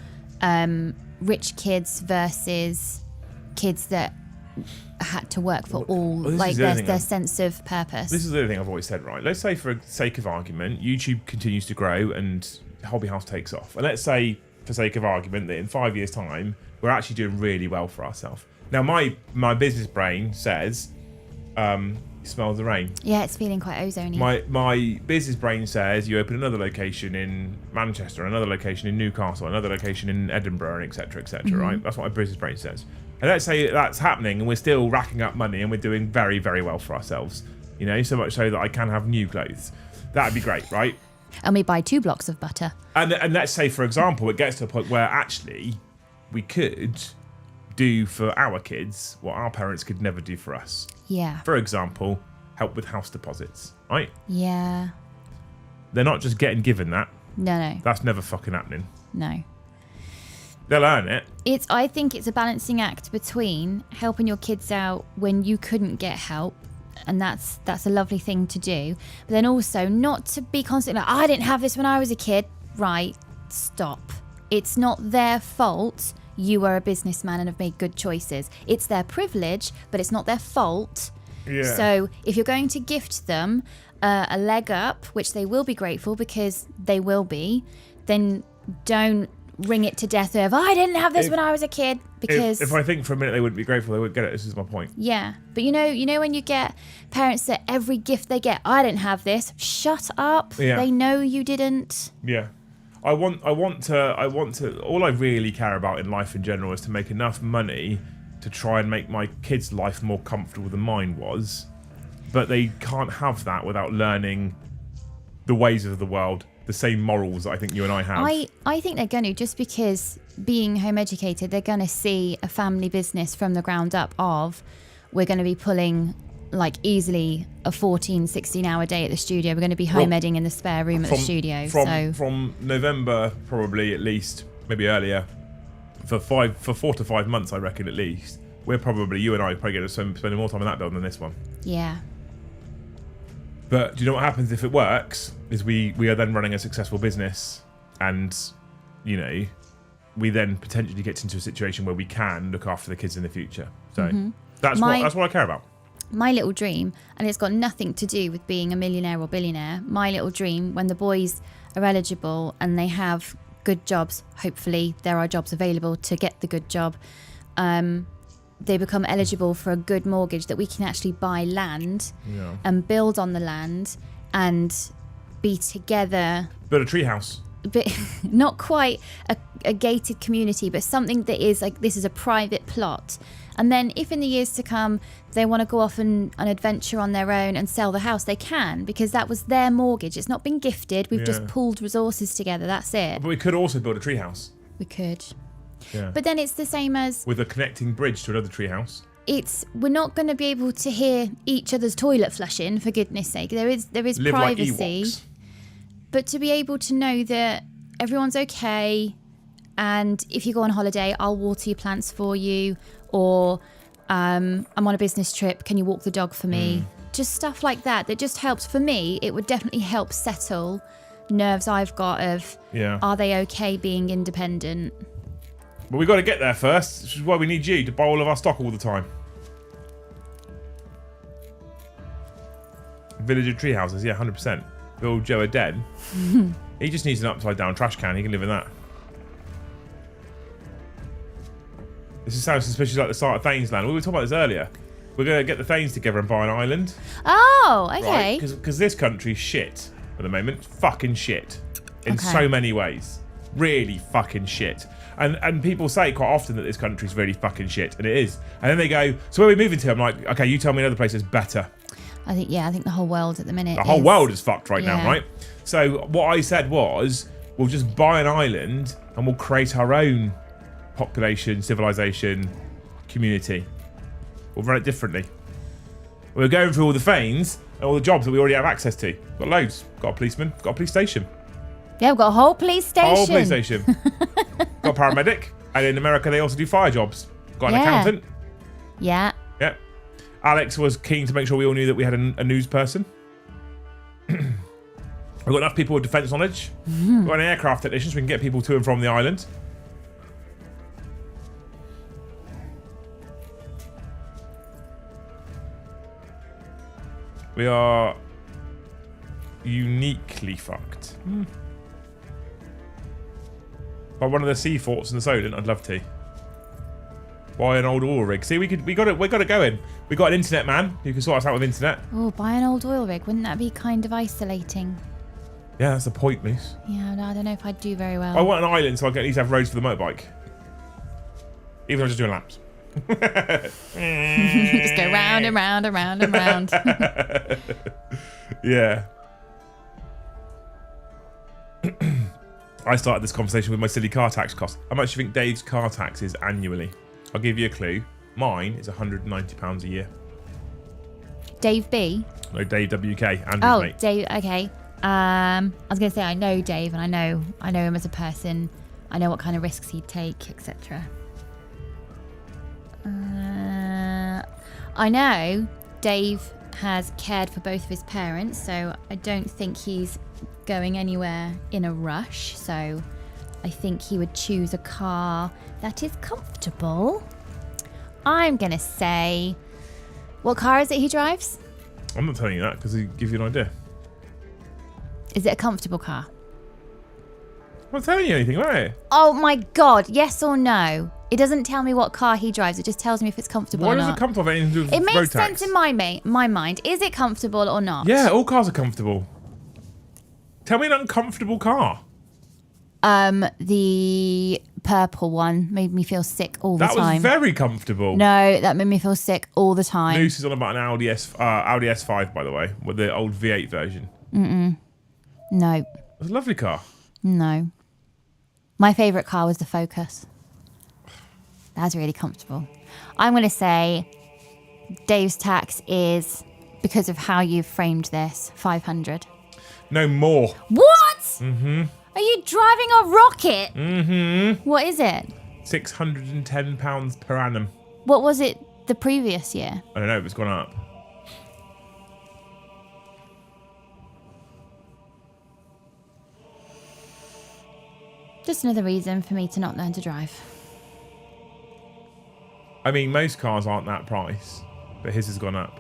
rich kids versus kids that had to work for all, their sense of purpose. This is the other thing I've always said, right? Let's say, for the sake of argument, YouTube continues to grow and Hobby House takes off. And let's say, for sake of argument, that in 5 years' time, we're actually doing really well for ourselves. Now, my business brain says, smell the rain. Yeah, it's feeling quite ozony. My business brain says you open another location in Manchester, another location in Newcastle, another location in Edinburgh, and etc., right? That's what my business brain says. And let's say that's happening and we're still racking up money and we're doing very, very well for ourselves. You know, so much so that I can have new clothes. That'd be great, right? And we buy 2 blocks of butter. And let's say, for example, it gets to a point where actually we could do for our kids what our parents could never do for us. Yeah. For example, help with house deposits, right? Yeah. They're not just getting given that. No. That's never fucking happening. No. They'll earn it. I think it's a balancing act between helping your kids out when you couldn't get help, and that's a lovely thing to do. But then also not to be constantly like, I didn't have this when I was a kid. Right, stop. It's not their fault you are a businessman and have made good choices. It's their privilege, but it's not their fault. Yeah. So if you're going to gift them a leg up, which they will be grateful because they will be, then don't ring it to death of, I didn't have this when I was a kid, because if I think for a minute they wouldn't be grateful, they wouldn't get it. This is my point. Yeah, but you know when you get parents that every gift they get, I didn't have this. Shut up. Yeah. They know you didn't. Yeah. I want to all I really care about in life in general is to make enough money to try and make my kids' life more comfortable than mine was. But they can't have that without learning the ways of the world the same morals that I think you and I have. I think they're going to, just because being home educated, they're going to see a family business from the ground up of, we're going to be pulling like easily a 14, 16 hour day at the studio. We're going to be home edding in the spare room at the studio. From November, probably at least, maybe earlier, for 4 to 5 months, I reckon at least, you and I are probably going to spend more time in that building than this one. Yeah. But do you know what happens if it works? Is we are then running a successful business, and you know, we then potentially get into a situation where we can look after the kids in the future. So that's what I care about. My little dream, and it's got nothing to do with being a millionaire or billionaire. My little dream, when the boys are eligible and they have good jobs, hopefully there are jobs available to get the good job. They become eligible for a good mortgage that we can actually buy land and build on the land and be together. Build a tree house. But not quite a gated community, but something that is like, this is a private plot. And then if in the years to come they want to go off on an adventure on their own and sell the house, they can, because that was their mortgage. It's not been gifted. We've just pooled resources together. That's it. But we could also build a tree house. We could. Yeah. But then it's the same as... with a connecting bridge to another tree house. We're not going to be able to hear each other's toilet flushing, for goodness sake. There is Live privacy. like Ewoks. But to be able to know that everyone's okay, and if you go on holiday, I'll water your plants for you, or I'm on a business trip, can you walk the dog for me? Just stuff like that just helps. For me, it would definitely help settle nerves I've got of, are they okay being independent? But we've got to get there first, which is why we need you to buy all of our stock all the time. Villager tree houses, 100%. Build Joe a den. He just needs an upside down trash can. He can live in that. This sounds suspicious like the start of Thanes Land. We were talking about this earlier. We're going to get the Thanes together and buy an island. Oh, okay. Because this country's shit at the moment. Fucking shit. In so many ways. Really fucking shit. And people say quite often that this country's really fucking shit. And it is. And then they go, so where are we moving to? I'm like, okay, you tell me another place that's better. I think the whole world at the minute. The whole world is fucked right now, right? So what I said was, we'll just buy an island and we'll create our own population, civilization, community. We'll run it differently. We're going through all the Thanes and all the jobs that we already have access to. Got loads. Got a policeman. Got a police station. Yeah, we've got a whole police station. A whole police station. Got a paramedic. And in America, they also do fire jobs. Got an accountant. Yeah. Yeah. Alex was keen to make sure we all knew that we had a news person. We've got enough people with defence knowledge. We've got an aircraft technician so we can get people to and from the island. We are uniquely fucked. By one of the sea forts in the Solent, I'd love to. Buy an old oil rig. See, we got it going. We got an internet man who can sort us out with internet. Oh, buy an old oil rig. Wouldn't that be kind of isolating? Yeah, that's the point, Lease. Yeah, no, I don't know if I'd do very well. I want an island so I can at least have roads for the motorbike. Even though I'm just doing laps. Just go round and round and round and round. Yeah. I started this conversation with my silly car tax cost. How much do you think Dave's car tax is annually? I'll give you a clue. Mine is £190 a year. Dave B? No, Dave WK. Andrew's mate. Dave, okay. I was going to say, I know Dave, and I know him as a person. I know what kind of risks he'd take, etc. I know Dave has cared for both of his parents, so I don't think he's going anywhere in a rush. So I think he would choose a car that is comfortable. I'm going to say... What car is it he drives? I'm not telling you that because he gives you an idea. Is it a comfortable car? I'm not telling you anything, right? Oh my God, yes or no? It doesn't tell me what car he drives. It just tells me if it's comfortable or not. Why does it comfortable have anything to do with It road makes tax? sense in my mind. Is it comfortable or not? Yeah, all cars are comfortable. Tell me an uncomfortable car. The purple one made me feel sick all the time. That was very comfortable. No, that made me feel sick all the time. Noose is on about an Audi S5, by the way, with the old V8 version. No. It's a lovely car. No. My favourite car was the Focus. That was really comfortable. I'm going to say Dave's tax is, because of how you've framed this, 500. No more. What? Mm-hmm. Are you driving a rocket? Mm-hmm. What is it? £610 per annum. What was it the previous year? I don't know, it's gone up. Just another reason for me to not learn to drive. I mean, most cars aren't that price, but his has gone up.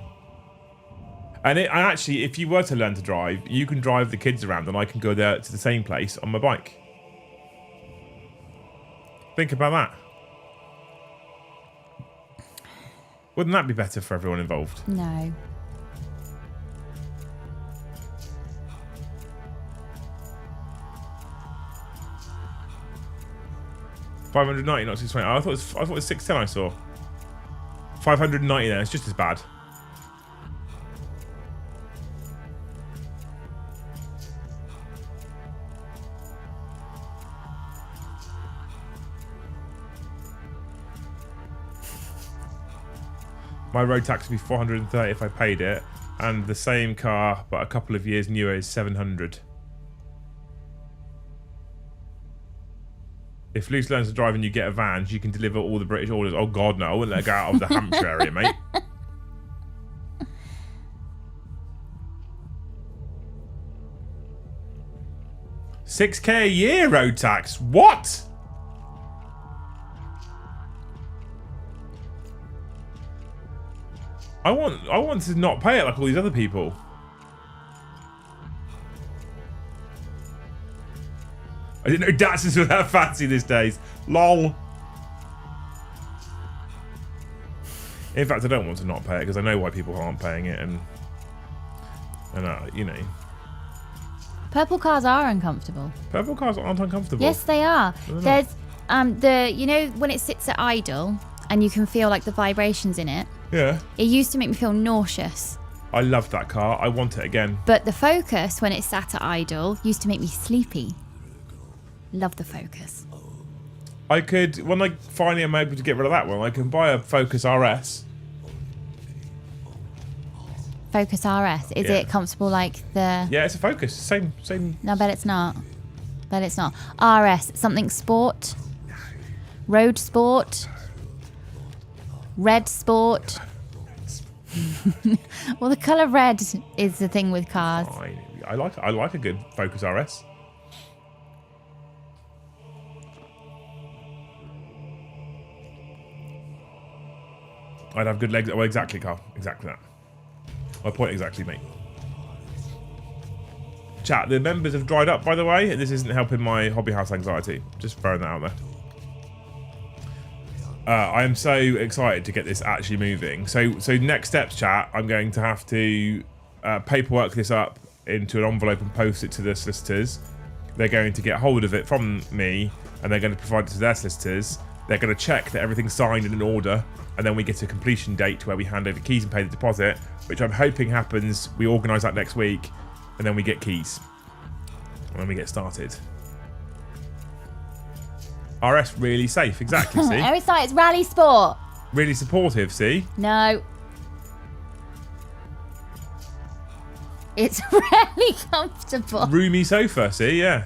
And actually, if you were to learn to drive, you can drive the kids around and I can go there to the same place on my bike. Think about that. Wouldn't that be better for everyone involved? No. $590, not 620. I thought it was 610. I saw 590 there. It's just as bad. My road tax would be 430 if I paid it, and the same car but a couple of years newer is 700. If Luce learns to drive and you get a van, you can deliver all the British orders. Oh God, no! I wouldn't let her go out of the Hampshire area, mate. $6,000 a year road tax. What? I want to not pay it like all these other people. I didn't know Datsuns were that fancy these days. LOL. In fact, I don't want to not pay it because I know why people aren't paying it, and you know. Purple cars are uncomfortable. Purple cars aren't uncomfortable. Yes, they are. They're There's you know when it sits at idle and you can feel like the vibrations in it. Yeah. It used to make me feel nauseous. I loved that car. I want it again. But the Focus, when it sat at idle, used to make me sleepy. Love the Focus. I could, when I finally am able to get rid of that one, I can buy a Focus RS. Focus RS. Is it comfortable like the... Yeah, it's a Focus. Same. No, I bet it's not. Bet it's not. RS. Something sport. Road sport. Red sport. Well, the colour red is the thing with cars. Fine. I like a good Focus RS. I'd have good legs. Well, exactly, Carl. Exactly that. My point exactly, mate. Chat, the members have dried up, by the way. This isn't helping my hobby house anxiety. Just throwing that out there. I am so excited to get this actually moving. So next steps, chat. I'm going to have to paperwork this up into an envelope and post it to the solicitors. They're going to get hold of it from me, and they're going to provide it to their solicitors. They're going to check that everything's signed and in order, and then we get a completion date where we hand over keys and pay the deposit, which I'm hoping happens. We organise that next week, and then we get keys. And then we get started. RS really safe, exactly, see? Every site, it's Rally Sport. Really supportive, see? No. It's really comfortable. Roomy sofa, see? Yeah.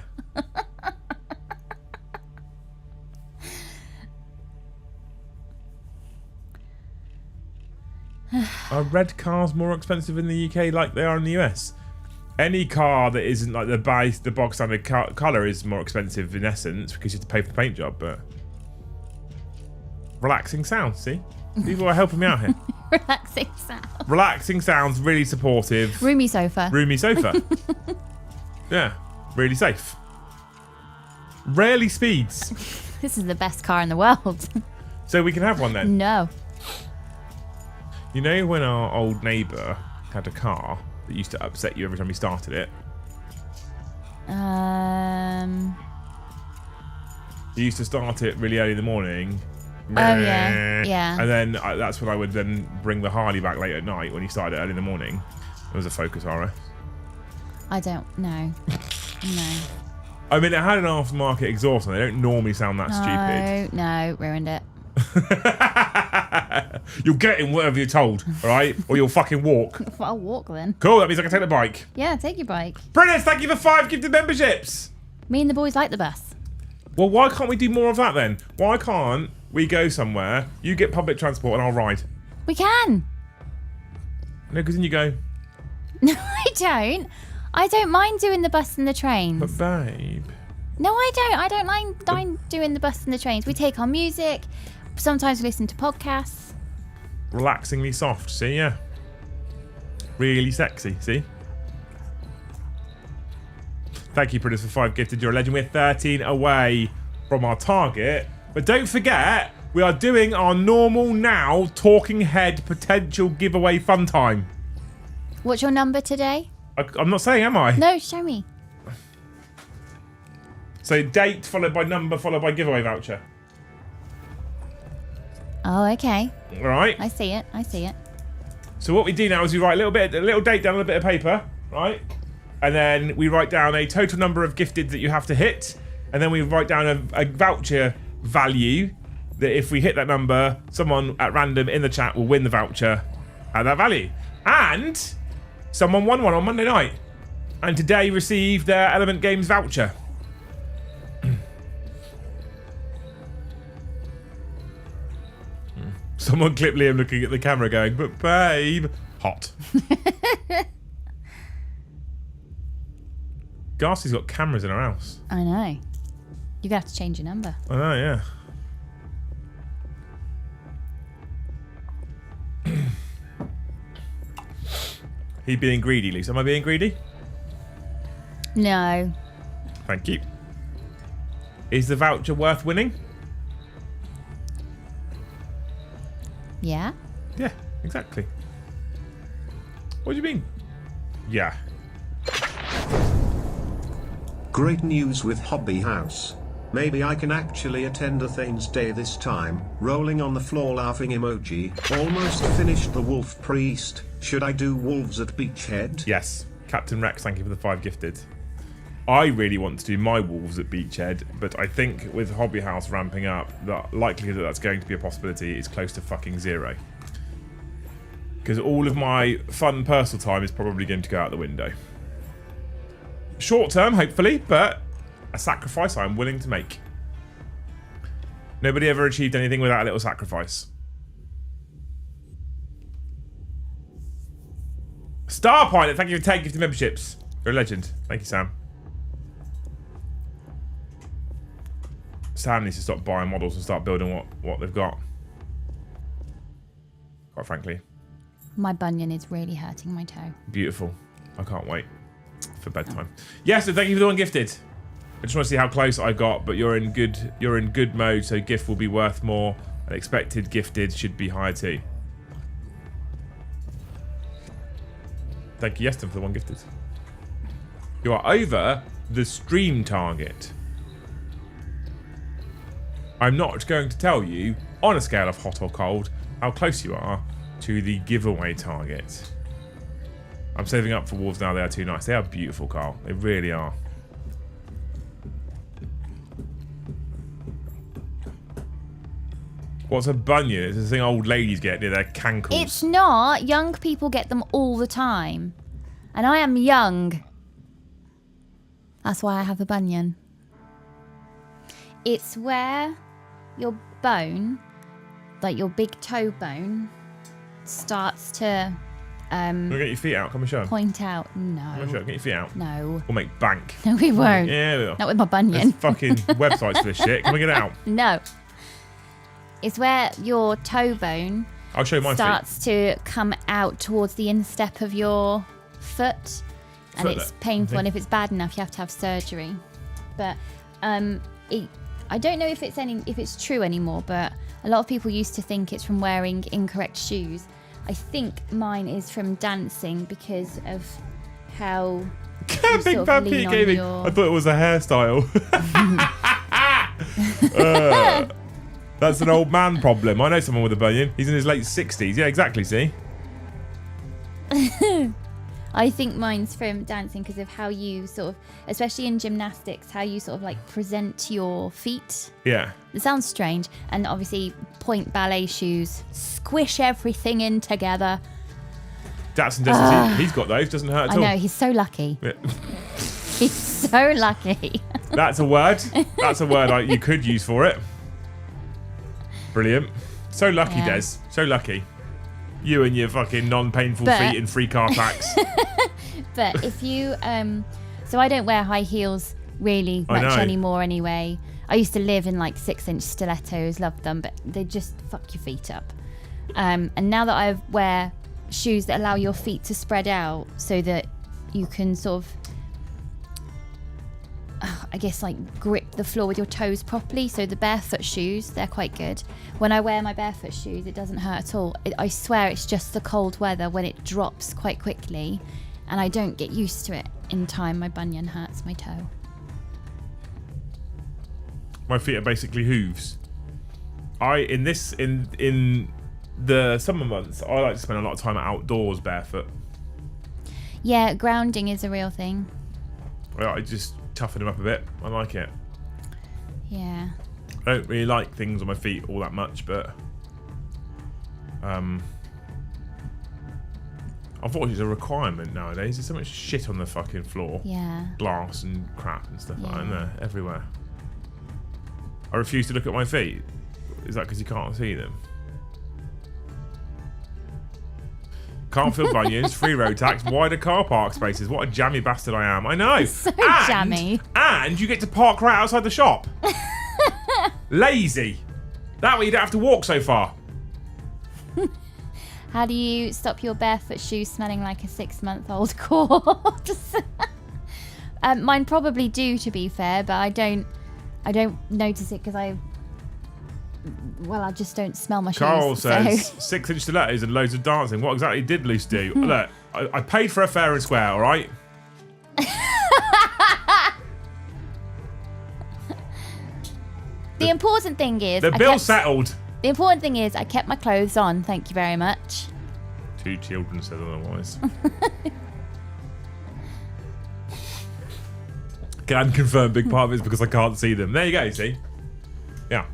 Are red cars more expensive in the UK like they are in the US? Any car that isn't like the bog standard colour is more expensive in essence because you have to pay for the paint job, but... Relaxing sounds, see? People are helping me out here. Relaxing sound. Relaxing sounds, really supportive. Roomy sofa. Roomy sofa. Yeah, really safe. Rarely speeds. This is the best car in the world. So we can have one then? No. You know when our old neighbour had a car that used to upset you every time he started it? He used to start it really early in the morning. Oh, yeah. Yeah. And then that's when I would then bring the Harley back late at night when he started it early in the morning. It was a Focus RS. I don't know. No. I mean, it had an aftermarket exhaust and they don't normally sound that stupid. No, ruined it. You'll get in whatever you're told, all right? Or you'll fucking walk. Well, I'll walk then. Cool, that means I can take the bike. Yeah, take your bike. Prentice, thank you for 5 gifted memberships. Me and the boys like the bus. Well, why can't we do more of that then? Why can't we go somewhere, you get public transport and I'll ride? We can. No, because then you go, No, I don't. I don't mind doing the bus and the trains. but babe. No, I don't. I don't mind doing the bus and the trains. We take our music. Sometimes we listen to podcasts. Relaxingly soft, see, yeah. Really sexy, see? Thank you, Prentice, for 5 gifted. You're a legend. We're 13 away from our target. But don't forget, we are doing our normal now talking head potential giveaway fun time. What's your number today? I'm not saying, am I? No, show me. So date followed by number followed by giveaway voucher. Oh, okay. All right. I see it. I see it. So what we do now is we write a little date down on a bit of paper, right? And then we write down a total number of gifted that you have to hit, and then we write down a voucher value that if we hit that number, someone at random in the chat will win the voucher at that value. And someone won one on Monday night, and today received their Element Games voucher. Someone clipped Liam looking at the camera going, but babe, hot. Garcy's got cameras in her house. I know. You're going to have to change your number. I know, yeah. He being greedy, Lisa. Am I being greedy? No. Thank you. Is the voucher worth winning? Yeah? Yeah, exactly. What do you mean? Yeah. Great news with Hobby House. Maybe I can actually attend a Thanes Day this time. Rolling on the floor laughing emoji. Almost finished the Wolf Priest. Should I do Wolves at Beachhead? Yes. Captain Rex, thank you for the 5 gifted. I really want to do my Wolves at Beachhead, but I think with Hobby House ramping up, the likelihood that that's going to be a possibility is close to fucking 0. Because all of my fun personal time is probably going to go out the window. Short term, hopefully, but a sacrifice I'm willing to make. Nobody ever achieved anything without a little sacrifice. Star Pilot, thank you for 10 gifted memberships. You're a legend. Thank you, Sam. Sam needs to stop buying models and start building what they've got. Quite frankly. My bunion is really hurting my toe. Beautiful. I can't wait for bedtime. Yes, so thank you for the one gifted. I just want to see how close I got, but you're in good mode, so gift will be worth more. And expected gifted should be higher too. Thank you, Yeston, for the one gifted. You are over the stream target. I'm not going to tell you, on a scale of hot or cold, how close you are to the giveaway target. I'm saving up for wolves now. They are too nice. They are beautiful, Carl. They really are. What's a bunion? It's the thing old ladies get near their cankles. It's not. Young people get them all the time. And I am young. That's why I have a bunion. It's where your bone, like your big toe bone, starts to Wanna get your feet out? Come and show 'em. point out. Come and show No. 'em. Get your feet out. No. We'll make bank. No, we won't. Yeah, we will. Not with my There's bunion. fucking websites for this shit. Can we get it out? No. It's where your toe bone I'll show you my feet. starts to come out towards the instep of your foot. And Foot it's there, painful, okay. and if it's bad enough, you have to have surgery. But I don't know if it's true anymore, but a lot of people used to think it's from wearing incorrect shoes. I think mine is from dancing because of how you Big sort Bad of lean Pete on Gaming. your... I thought it was a hairstyle. That's an old man problem. I know someone with a bunion. He's in his late 60s. Yeah, exactly, see? I think mine's from dancing because of how you sort of, especially in gymnastics, how you sort of like present your feet. Yeah. It sounds strange. And obviously point ballet shoes, squish everything in together. Datsun doesn't. He's got those. Doesn't hurt at all. I know, he's so lucky. Yeah. He's so lucky. That's a word. That's a word you could use for it. Brilliant. So lucky, Yeah. Des. So lucky. You and your fucking non-painful feet in free car tax. But if you, so I don't wear high heels really much anymore anyway. I used to live in like 6-inch stilettos, loved them, but they just fuck your feet up. And now that I wear shoes that allow your feet to spread out so that you can sort of, I guess, like grip the floor with your toes properly. So the barefoot shoes, they're quite good. When I wear my barefoot shoes, it doesn't hurt at all. I swear it's just the cold weather when it drops quite quickly and I don't get used to it in time. My bunion hurts my toe. My feet are basically hooves. In the summer months, I like to spend a lot of time outdoors barefoot. Yeah, grounding is a real thing. I just toughen them up a bit. I like it. Yeah. I don't really like things on my feet all that much, but unfortunately it's a requirement nowadays. There's so much shit on the fucking floor. Yeah. Glass and crap and stuff like that in there, everywhere. I refuse to look at my feet. Is that because you can't see them? Can't feel bunions, free road tax, wider car park spaces. What a jammy bastard I am. I know. So jammy. And you get to park right outside the shop. Lazy. That way you don't have to walk so far. How do you stop your barefoot shoes smelling like a 6-month-old corpse? Mine probably do, to be fair, but I don't notice it because I just don't smell my shoes. Carl says 6-inch stilettos and loads of dancing. What exactly did Lease do? Look, I paid for her fair and square, all right? The important thing is... The bill settled. The important thing is I kept my clothes on, thank you very much. 2 children said otherwise. Can confirm big part of it is because I can't see them. There you go, see? Yeah.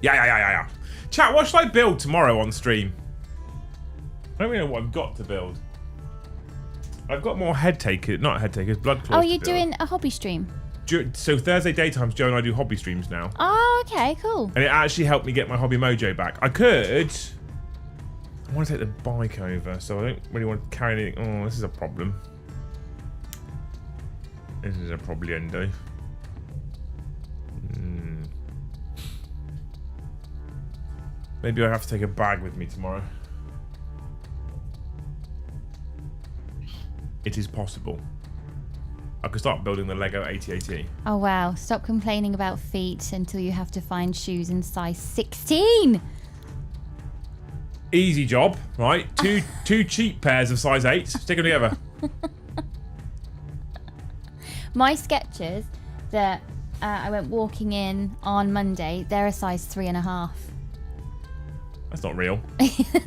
Yeah. Chat, what should I build tomorrow on stream? I don't really know what I've got to build. I've got more blood claws. Oh, you're doing a hobby stream? So Thursday daytimes, Joe and I do hobby streams now. Oh, okay, cool. And it actually helped me get my hobby mojo back. I want to take the bike over, so I don't really want to carry anything. Oh, this is a problem. This is a problendo. Maybe I have to take a bag with me tomorrow. It is possible. I could start building the Lego AT-AT. Oh, wow. Stop complaining about feet until you have to find shoes in size 16. Easy job, right? Two cheap pairs of size 8. Stick them together. My Skechers that I went walking in on Monday, they're a size 3.5. That's not real.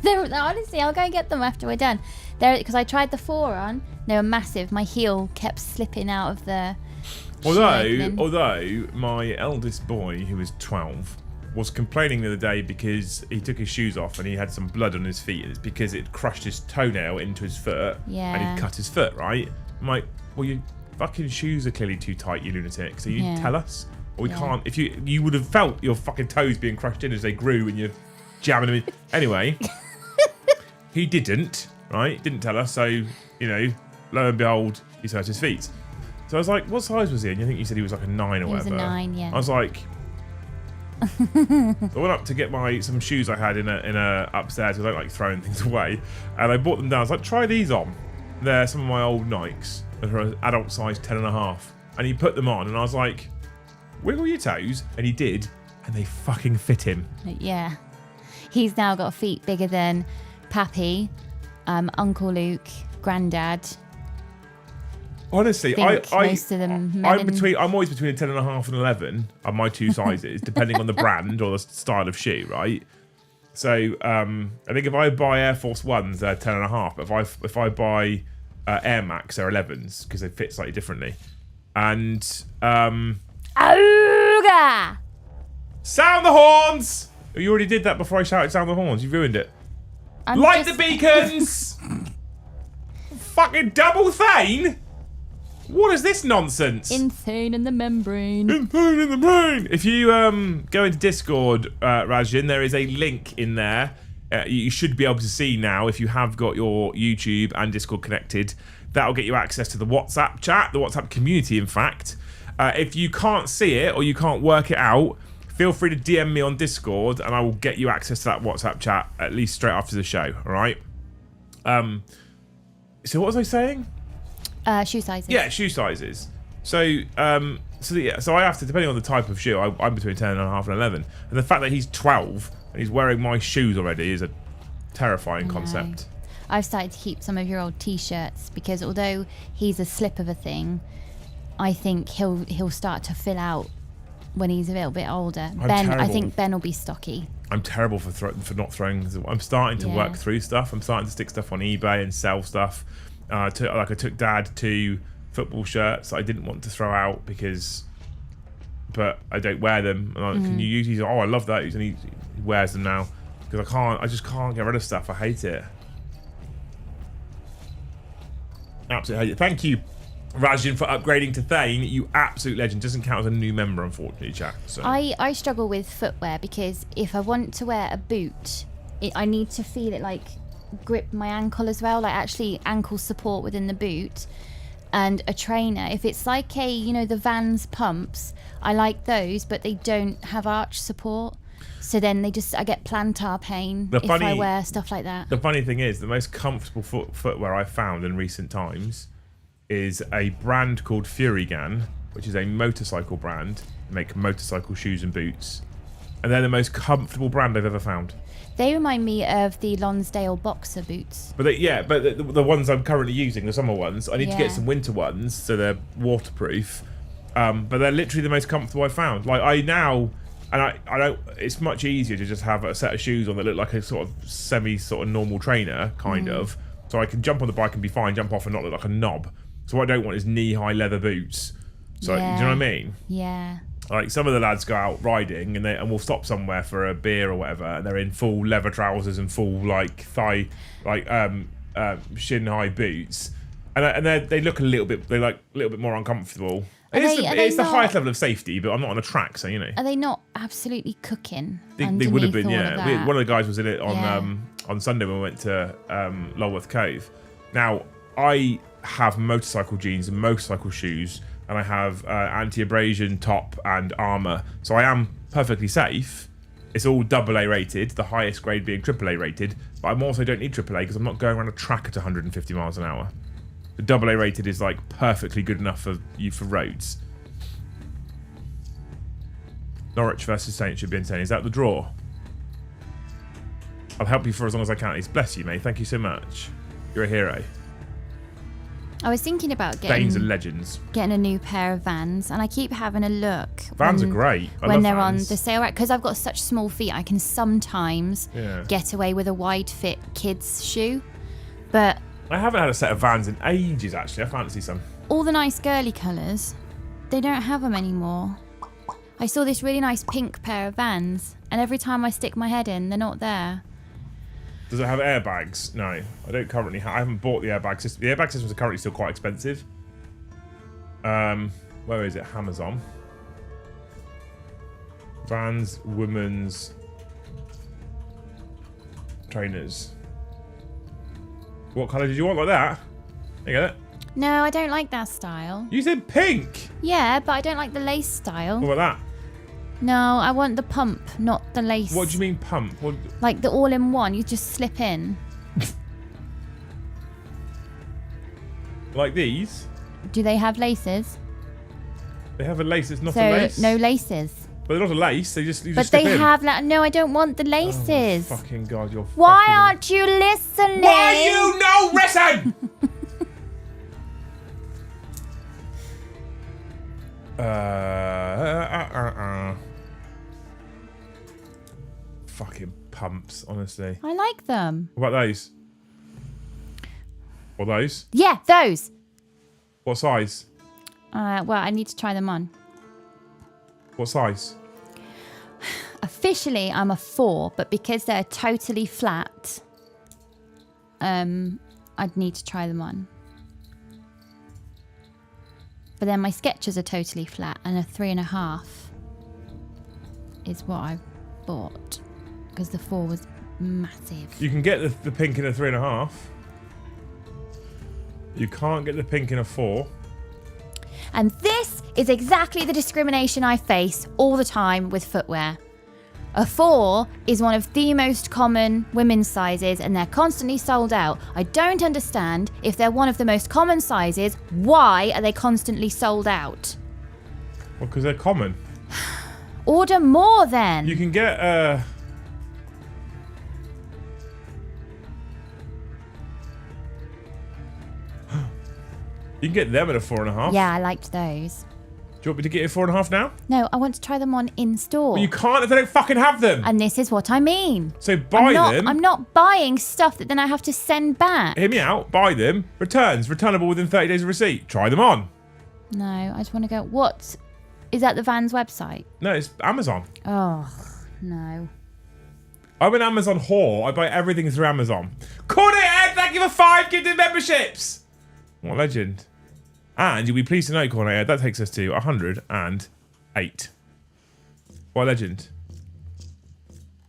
Honestly, I'll go and get them after we're done. Because I tried the 4 on. They were massive. My heel kept slipping out of the Although my eldest boy, who was 12, was complaining the other day because he took his shoes off and he had some blood on his feet. And it's because it crushed his toenail into his foot and he cut his foot, right? I'm like, well, your fucking shoes are clearly too tight, you lunatic. So you tell us. Or we can't. If you would have felt your fucking toes being crushed in as they grew and you're jamming them in. Anyway, he didn't, right? Didn't tell us. So, lo and behold, he's hurt his feet. So I was like, what size was he? And I think you said he was like a 9 or whatever. He was a 9, yeah. I was like, I went up to get some shoes I had in a upstairs because I don't like throwing things away. And I brought them down. I was like, try these on. They're some of my old Nikes. They're adult size 10.5. And he put them on and I was like, wiggle your toes. And he did. And they fucking fit him. Yeah. He's now got feet bigger than Pappy, Uncle Luke, Grandad. Honestly, most of them I'm always between a 10.5 and 11 on my 2 sizes, depending on the brand or the style of shoe, right? So I think if I buy Air Force Ones, they're 10.5. But if I buy Air Max. They're 11s because they fit slightly differently. And Auga! sound the horns. You already did that before I shouted sound the horns. You ruined it. Light the beacons. Fucking double Thane. What is this nonsense? Insane in the membrane. Insane in the brain. If you go into Discord, Rajin, there is a link in there. You should be able to see now if you have got your YouTube and Discord connected. That'll get you access to the WhatsApp chat, the WhatsApp community, in fact. If you can't see it or you can't work it out, feel free to DM me on Discord and I will get you access to that WhatsApp chat at least straight after the show, all right? So what was I saying? Shoe sizes. Yeah, shoe sizes. So I have to, depending on the type of shoe, I'm between 10 and a half and 11. And the fact that he's 12 and he's wearing my shoes already is a terrifying concept. I've started to keep some of your old T-shirts because although he's a slip of a thing, I think he'll start to fill out when he's a little bit older. I think Ben will be stocky. I'm terrible for not throwing. I'm starting to work through stuff. I'm starting to stick stuff on eBay and sell stuff. I took Dad 2 football shirts that I didn't want to throw out but I don't wear them. And can you use these? Oh, I love that. And he wears them now because I just can't get rid of stuff. I hate it. Absolutely hate it. Thank you, Rajin, for upgrading to Thane. You absolute legend. Doesn't count as a new member, unfortunately, chat. So. I struggle with footwear because if I want to wear a boot, I need to feel it like grip my ankle as well, like actually ankle support within the boot. And a trainer, if it's like the Vans pumps, I like those, but they don't have arch support. So then I get plantar pain if I wear stuff like that. The funny thing is, the most comfortable footwear I've found in recent times is a brand called Furigan, which is a motorcycle brand. They make motorcycle shoes and boots. And they're the most comfortable brand I've ever found. They remind me of the Lonsdale boxer boots. But the ones I'm currently using, the summer ones, I need to get some winter ones, so they're waterproof. But they're literally the most comfortable I've found. Like I don't. It's much easier to just have a set of shoes on that look like a sort of normal trainer, kind of. So I can jump on the bike and be fine, jump off and not look like a knob. So what I don't want is knee-high leather boots. So do you know what I mean? Yeah. Like some of the lads go out riding and we'll stop somewhere for a beer or whatever, and they're in full leather trousers and full shin high boots, and they look a little bit more uncomfortable. It's the highest level of safety, but I'm not on a track, so you know. Are they not absolutely cooking? They would have been, yeah. One of the guys was in it on Sunday when we went to Lulworth Cove. Now I have motorcycle jeans and motorcycle shoes. And I have anti-abrasion top and armour. So I am perfectly safe. It's all AA rated, the highest grade being AAA rated. But I also don't need AAA because I'm not going around a track at 150 miles an hour. The AA rated is like perfectly good enough for roads. Norwich versus Saints should be insane. Is that the draw? I'll help you for as long as I can. Bless you, mate. Thank you so much. You're a hero. I was thinking about Danes are legends. Getting a new pair of Vans, and I keep having a look. Vans are great. When they're on the sale rack, because I've got such small feet, I can sometimes get away with a wide fit kids shoe. But I haven't had a set of Vans in ages. Actually, I fancy some. All the nice girly colours, they don't have them anymore. I saw this really nice pink pair of Vans, and every time I stick my head in, they're not there. Does it have airbags? No, I don't currently. I haven't bought the airbag system. The airbag systems are currently still quite expensive. Where is it? Amazon. Vans, women's trainers. What colour did you want? Like that? You get it? No, I don't like that style. You said pink. Yeah, but I don't like the lace style. What about that? No, I want the pump, not the lace. What do you mean pump? What? Like the all-in-one, you just slip in. Like these? Do they have laces? They have a lace. It's not a lace. No laces. But they're not a lace. They just. But they have. No, I don't want the laces. Oh, fucking God, you're. Why aren't you listening? Why you no listen? Fucking pumps, honestly. I like them. What about those? Or those? Yeah, those. What size? Well, I need to try them on. What size? Officially, I'm a 4, but because they're totally flat, I'd need to try them on. But then my sketches are totally flat, and a 3.5 is what I bought because the 4 was massive. You can get the pink in a 3.5. You can't get the pink in a 4. And this is exactly the discrimination I face all the time with footwear. A 4 is one of the most common women's sizes and they're constantly sold out. I don't understand if they're one of the most common sizes, why are they constantly sold out? Well, because they're common. Order more then. You can get you can get them at a 4.5. Yeah, I liked those. Do you want me to get you a 4.5 now? No, I want to try them on in store. Well, you can't if they don't fucking have them. And this is what I mean. So buy them. I'm not buying stuff that then I have to send back. Hear me out. Buy them. Returns. Returnable within 30 days of receipt. Try them on. No, I just want to go. What? Is that the Vans website? No, it's Amazon. Oh, no. I'm an Amazon whore. I buy everything through Amazon. Cornet Ed, thank you for 5 gifted memberships. What a legend. And you'll be pleased to know, Cornet Ed, that takes us to 108. What a legend.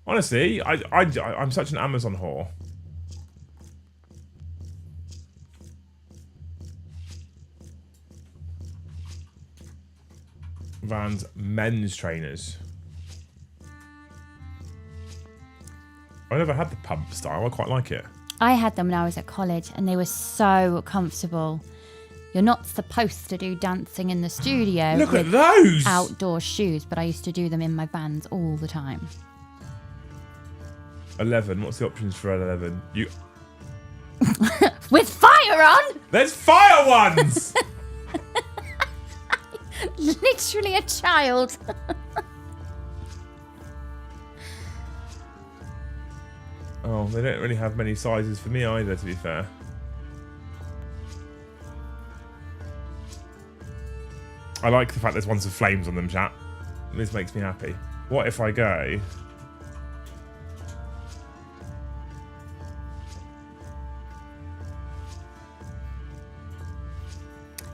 Honestly, I'm such an Amazon whore. Vans men's trainers. I never had the pump style. I quite like it. I had them when I was at college and they were so comfortable. You're not supposed to do dancing in the studio. Look at those! Outdoor shoes, but I used to do them in my Vans all the time. 11. What's the options for 11? You. With fire on! There's fire ones! Literally a child. Oh, they don't really have many sizes for me either, to be fair. I like the fact there's ones with flames on them, chat. This makes me happy. What if I go...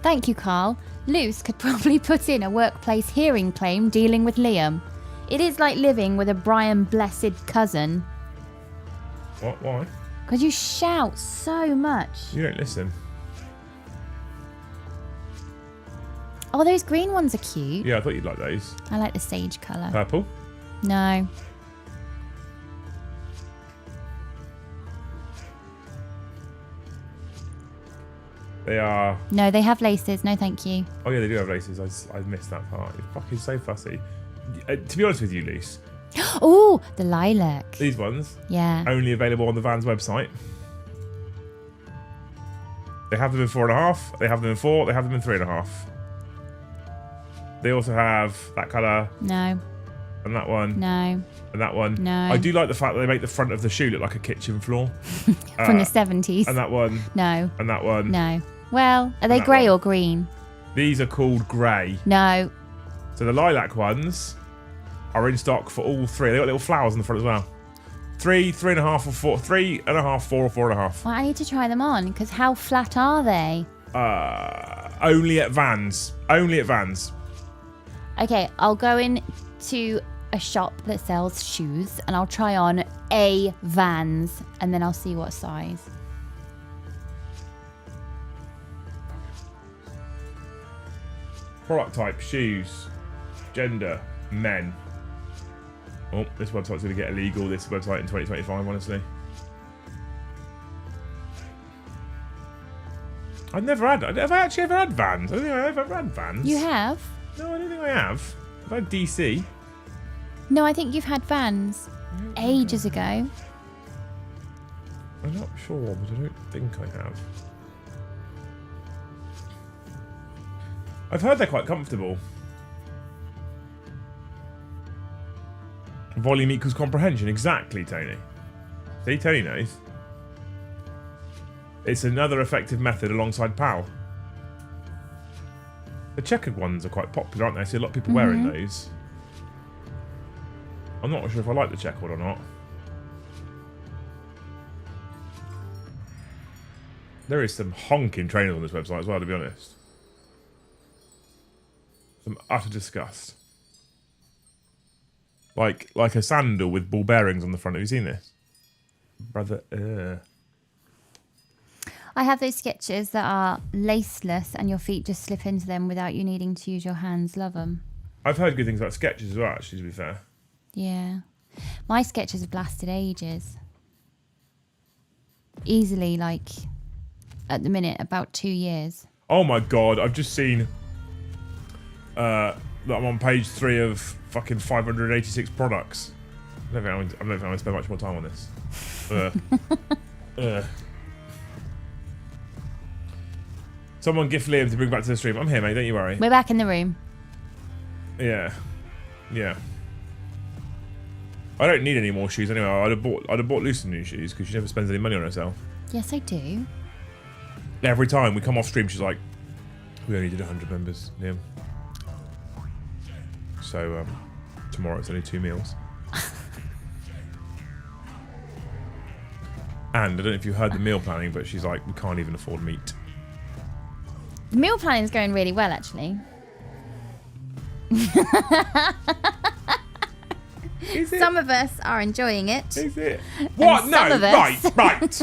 Thank you, Carl. Luce could probably put in a workplace hearing claim dealing with Liam. It is like living with a Brian Blessed cousin. What? Why? Because you shout so much. You don't listen. Oh, those green ones are cute. Yeah, I thought you'd like those. I like the sage colour. Purple? No. They are... No, they have laces. No, thank you. Oh yeah, they do have laces. I missed that part. You're fucking so fussy. To be honest with you, Luce. Oh, the lilac. These ones, Yeah. only available on the Vans website. They have them in 4.5. They have them in 4. They have them in 3.5. They also have that colour. No. And that one. No. And that one. No. I do like the fact that they make the front of the shoe look like a kitchen floor. From the 70s. And that one. No. And that one. No. Well, are they that grey one. or green? These are called grey. No. So the lilac ones are in stock for all 3. They got little flowers on the front as well. 3, 3.5 or 4. 3.5, 4 or 4.5. Well, I need to try them on because how flat are they? Only at Vans. Only at Vans. Okay, I'll go in to a shop that sells shoes and I'll try on a Vans and then I'll see what size. Product type, shoes. Gender, men. Oh, this website's going to get illegal, this website in 2025, honestly. Have I actually ever had Vans? I don't think I've ever had Vans. You have? No, I don't think I have. I've had DC. No, I think you've had Vans ages ago. I'm not sure, but I don't think I have. I've heard they're quite comfortable. Volume equals comprehension. Exactly, Tony. See, Tony knows. It's another effective method alongside POW. The checkered ones are quite popular, aren't they? I see a lot of people wearing those. I'm not sure if I like the checkered or not. There is some honking trainers on this website as well, to be honest. Some utter disgust. Like a sandal with ball bearings on the front. Have you seen this? Brother, I have those sketches that are laceless and your feet just slip into them without you needing to use your hands. Love them. I've heard good things about sketches as well, actually, to be fair. Yeah. My sketches have lasted ages. Easily, like, at the minute, about 2 years. Oh my god, I've just seen that I'm on page 3 of fucking 586 products. I don't think I'm going to spend much more time on this. Someone gift Liam to bring back to the stream. I'm here, mate, don't you worry. We're back in the room. Yeah. I don't need any more shoes anyway. I'd have bought Lucy new shoes because she never spends any money on herself. Yes, I do. Every time we come off stream, she's like, we only did 100 members, Liam. So tomorrow it's only 2 meals. And I don't know if you heard the meal planning, but she's like, we can't even afford meat. The meal planning is going really well, actually. Is it? Some of us are enjoying it. Is it? What? No, some of us- right.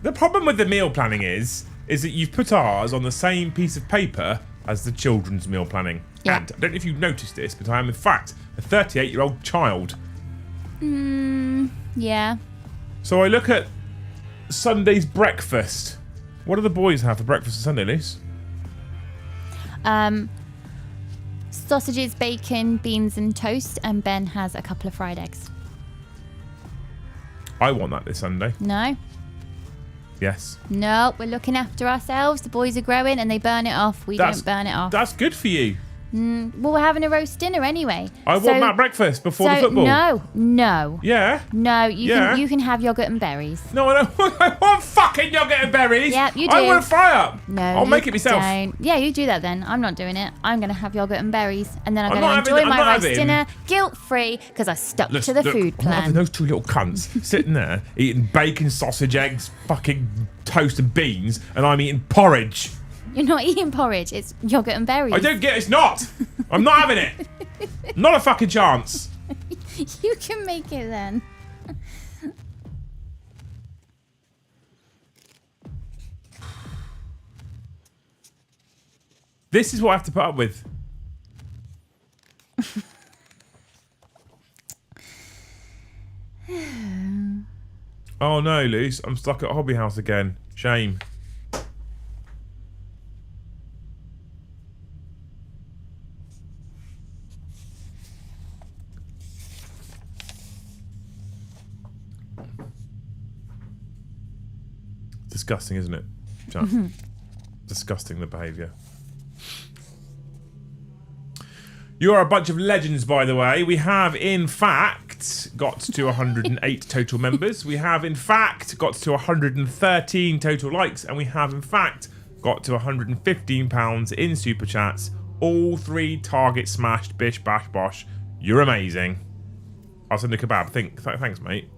The problem with the meal planning is that you've put ours on the same piece of paper as the children's meal planning. Yeah. And I don't know if you've noticed this, but I am in fact a 38-year-old child. Yeah. So I look at Sunday's breakfast. What do the boys have for breakfast on Sunday, Luce? Sausages, bacon, beans and toast, and Ben has a couple of fried eggs. I want that this Sunday. No? Yes. No, we're looking after ourselves. The boys are growing and they burn it off. We don't burn it off. That's good for you. Well, we're having a roast dinner anyway. I want that breakfast before the football. No. Yeah? No, you can have yogurt and berries. No, I don't I want fucking yogurt and berries. Yeah, you do. I want a fry up. No, I'll make it myself. Don't. Yeah, you do that then. I'm not doing it. I'm going to have yogurt and berries. And then I'm I'm going not to having- enjoy I'm my not roast having- dinner guilt-free because I stuck to the food I'm not having plan. those two little cunts sitting there eating bacon, sausage, eggs, fucking toast and beans, and I'm eating porridge. You're not eating porridge. It's yogurt and berries. I don't get it's not. I'm not having it. Not a fucking chance. You can make it then. This is what I have to put up with. Oh no, Luce. I'm stuck at Hobby House again. Shame. Disgusting, isn't it? Disgusting, the behaviour. You are a bunch of legends, by the way. We have, in fact, got to 108 total members. We have, in fact, got to 113 total likes. And we have, in fact, got to £115 in Super Chats. All 3 targets smashed. Bish, bash, bosh. You're amazing. I'll send a kebab. Thanks, mate.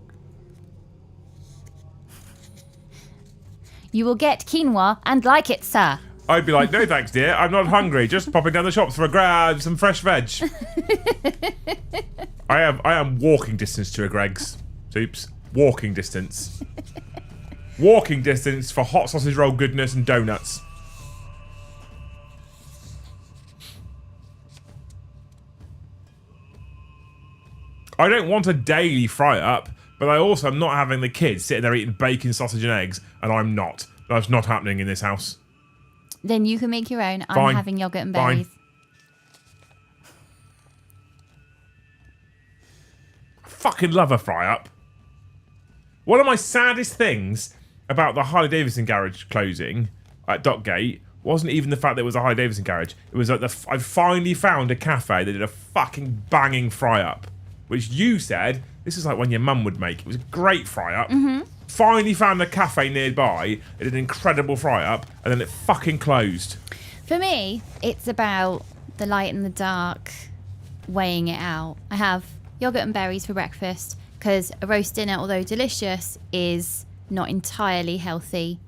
You will get quinoa and like it, sir. I'd be like, no thanks, dear. I'm not hungry. Just popping down the shops for a grab, some fresh veg. I am walking distance to a Greg's. Soups. Walking distance. Walking distance for hot sausage roll goodness and donuts. I don't want a daily fry up, but I also am not having the kids sitting there eating bacon, sausage and eggs, and I'm not. That's not happening in this house. Then you can make your own. Fine. I'm having yogurt and berries. Fucking love a fry up. One of my saddest things about the Harley Davidson garage closing at Dockgate wasn't even the fact that it was a Harley Davidson garage. It was that I finally found a cafe that did a fucking banging fry up, which you said this is like one your mum would make. It was a great fry up. finally found a cafe nearby. It did an incredible fry up, and then it fucking closed. For me, it's about the light and the dark, weighing it out. I have yogurt and berries for breakfast because a roast dinner, although delicious, is not entirely healthy.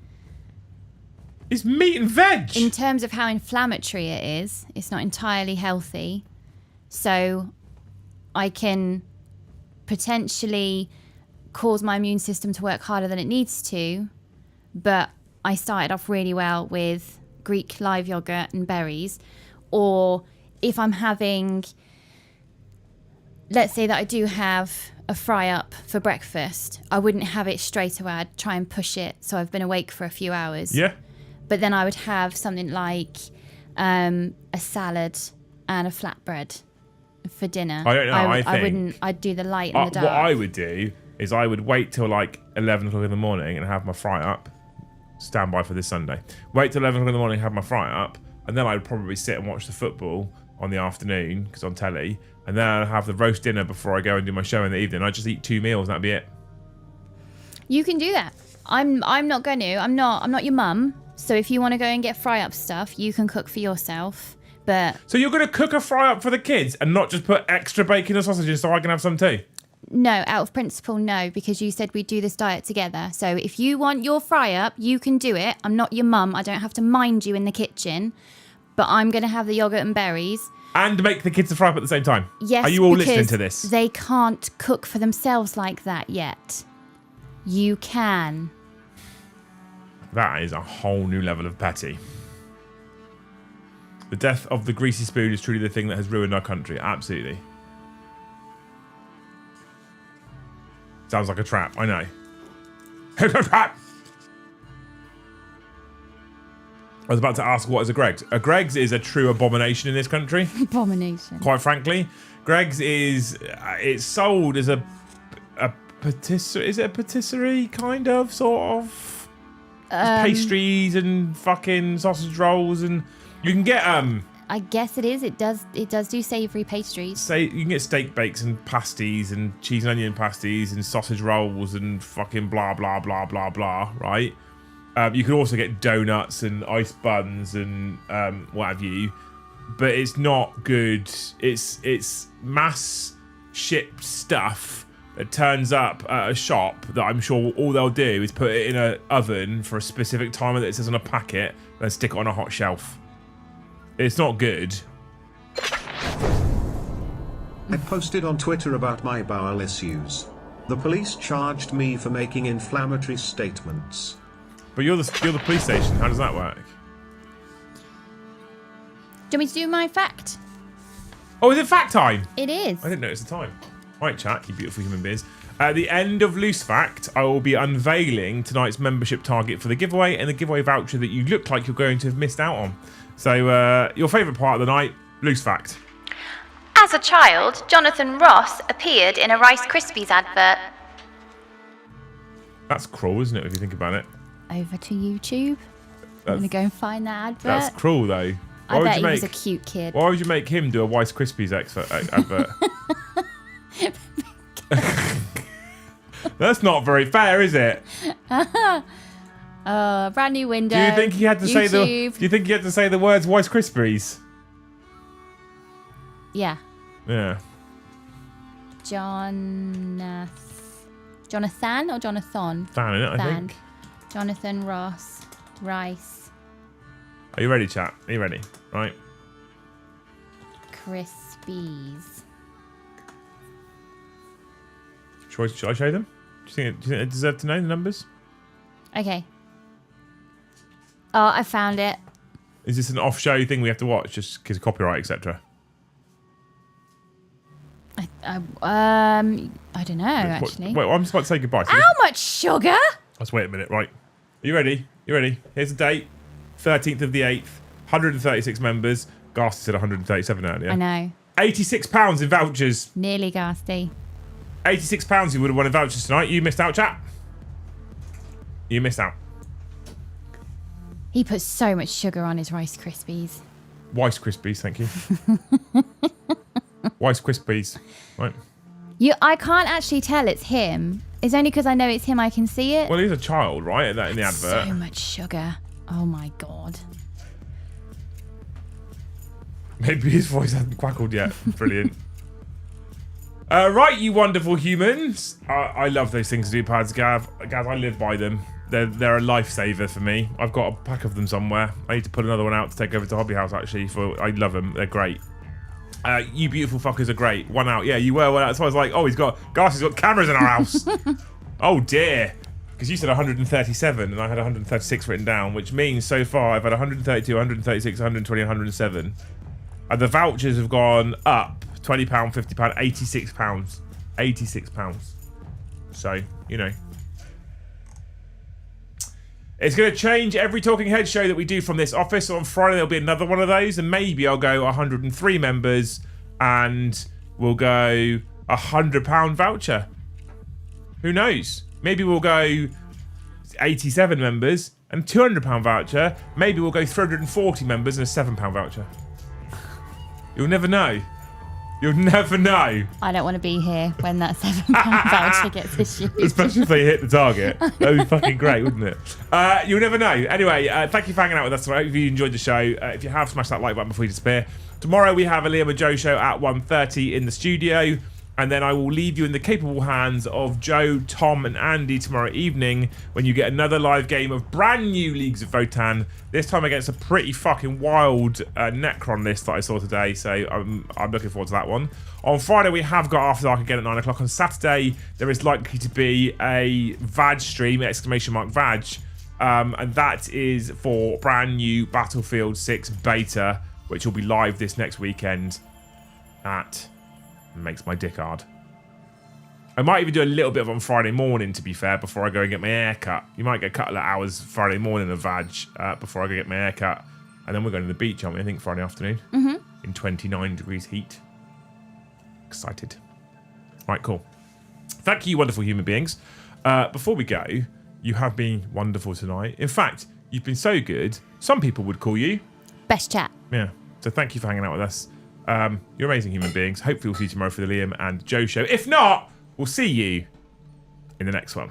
It's meat and veg. In terms of how inflammatory it is, it's not entirely healthy. So I can potentially cause my immune system to work harder than it needs to. But I started off really well with Greek live yogurt and berries. Or if I'm having, let's say that I do have a fry up for breakfast, I wouldn't have it straight away. I'd try and push it so I've been awake for a few hours. Yeah. But then I would have something like a salad and a flatbread for dinner. I don't know. I'd do the light and the dark. What I would do is I would wait till like 11 o'clock in the morning and have my fry up. Stand by for this Sunday. Wait till 11 o'clock in the morning, have my fry up, and then I'd probably sit and watch the football on the afternoon because on telly, and then I'd have the roast dinner before I go and do my show in the evening. I'd just eat 2 meals and that'd be it. You can do that. I'm not going to. I'm not your mum. So if you want to go and get fry up stuff, you can cook for yourself. But so you're going to cook a fry up for the kids and not just put extra bacon and sausages so I can have some too? No, out of principle, no, because you said we'd do this diet together. So if you want your fry up, you can do it. I'm not your mum. I don't have to mind you in the kitchen. But I'm going to have the yogurt and berries. And make the kids a fry up at the same time? Yes. Are you all listening to this? They can't cook for themselves like that yet. You can. That is a whole new level of petty. The death of the greasy spoon is truly the thing that has ruined our country. Absolutely. Sounds like a trap. I know. It's a trap! I was about to ask, what is a Greggs? A Greggs is a true abomination in this country. Abomination. Quite frankly. Greggs is... it's sold as a patisserie... Is it a patisserie, kind of, sort of? Pastries and fucking sausage rolls, and you can get I guess it is. It does do savoury pastries. You can get steak bakes and pasties and cheese and onion pasties and sausage rolls and fucking blah blah blah blah blah. Right. You can also get donuts and ice buns and what have you, but it's not good. It's mass shipped stuff that turns up at a shop that I'm sure all they'll do is put it in an oven for a specific time that it says on a packet, then stick it on a hot shelf. It's not good. I posted on Twitter about my bowel issues. The police charged me for making inflammatory statements. But you're the police station. How does that work? Do you want me to do my fact? Oh, is it fact time? It is. I didn't notice the time. Right, chat, you beautiful human beings. At the end of Loose Fact, I will be unveiling tonight's membership target for the giveaway and the giveaway voucher that you look like you're going to have missed out on. So, your favourite part of the night, Loose Fact. As a child, Jonathan Ross appeared in a Rice Krispies advert. That's cruel, isn't it, if you think about it? Over to YouTube. I'm going to go and find that advert. That's cruel, though. I bet he was a cute kid. Why would you make him do a Rice Krispies advert? That's not very fair, is it? Brand new window. Do you think he had to say the? YouTube. Do you think he had to say the words Rice Krispies? Yeah. Yeah. Jonathan or Jonathan? Fan, innit, I think. Jonathan Ross Rice Are you ready, chat? Are you ready? Right. Krispies. Should I show them? Do you think they deserve to know the numbers? Okay. Oh, I found it. Is this an off-show thing we have to watch just because of copyright, etc.? I don't know, actually. Wait, I'm just about to say goodbye. So How much sugar? let's wait a minute. Right. Are you ready? You ready? Here's the date. 13th of the 8th. 136 members. Gasty said 137 earlier. I know. £86 in vouchers. Nearly Gasty. £86 you would have won in vouchers tonight. You missed out, chat. You missed out. He put so much sugar on his Rice Krispies. Rice Krispies, thank you. Rice Krispies. Right. I can't actually tell it's him It's only because I know it's him I can see it. Well, he's a child, right? In the advert. So much sugar. Oh my god. Maybe his voice hasn't quackled yet. Brilliant. Right, you wonderful humans. I love those things to do, pads, Gav. Gav, I live by them. They're a lifesaver for me. I've got a pack of them somewhere. I need to put another one out to take over to Hobby House, actually. I love them. They're great. You beautiful fuckers are great. One out. Yeah, you were one out. So I was like, oh, Garcia's got cameras in our house. Oh, dear. Because you said 137 and I had 136 written down, which means so far I've had 132, 136, 120, 107. And the vouchers have gone up £20, £50, £86. £86. So, you know. It's going to change every Talking Head show that we do from this office. So on Friday, there'll be another one of those. And maybe I'll go 103 members and we'll go £100 voucher. Who knows? Maybe we'll go 87 members and £200 voucher. Maybe we'll go 340 members and a £7 voucher. You'll never know. You'll never know. I don't want to be here when that £7 voucher gets issued. Especially if they hit the target. That'd be fucking great, wouldn't it? You'll never know. Anyway, thank you for hanging out with us tonight. If you enjoyed the show, if you have, smash that like button before you disappear. Tomorrow we have a Liam and Joe show at 1:30 in the studio. And then I will leave you in the capable hands of Joe, Tom, and Andy tomorrow evening when you get another live game of brand new Leagues of Votan. This time against a pretty fucking wild Necron list that I saw today. So I'm looking forward to that one. On Friday, we have got After Dark again at 9 o'clock. On Saturday, there is likely to be a VAG stream, !VAG. And that is for brand new Battlefield 6 beta, which will be live this next weekend at... Makes my dick hard. I might even do a little bit of on Friday morning, to be fair, before I go and get my hair cut. You might get a couple of hours Friday morning of VAG before I go get my hair cut. And then we're going to the beach, aren't we? I think Friday afternoon. In 29 degrees heat. Excited. Right, cool. Thank you, wonderful human beings. Before we go, you have been wonderful tonight. In fact, you've been so good, some people would call you... Best chat. Yeah. So thank you for hanging out with us. You're amazing human beings. Hopefully we'll see you tomorrow for the Liam and Joe show. If not, we'll see you in the next one.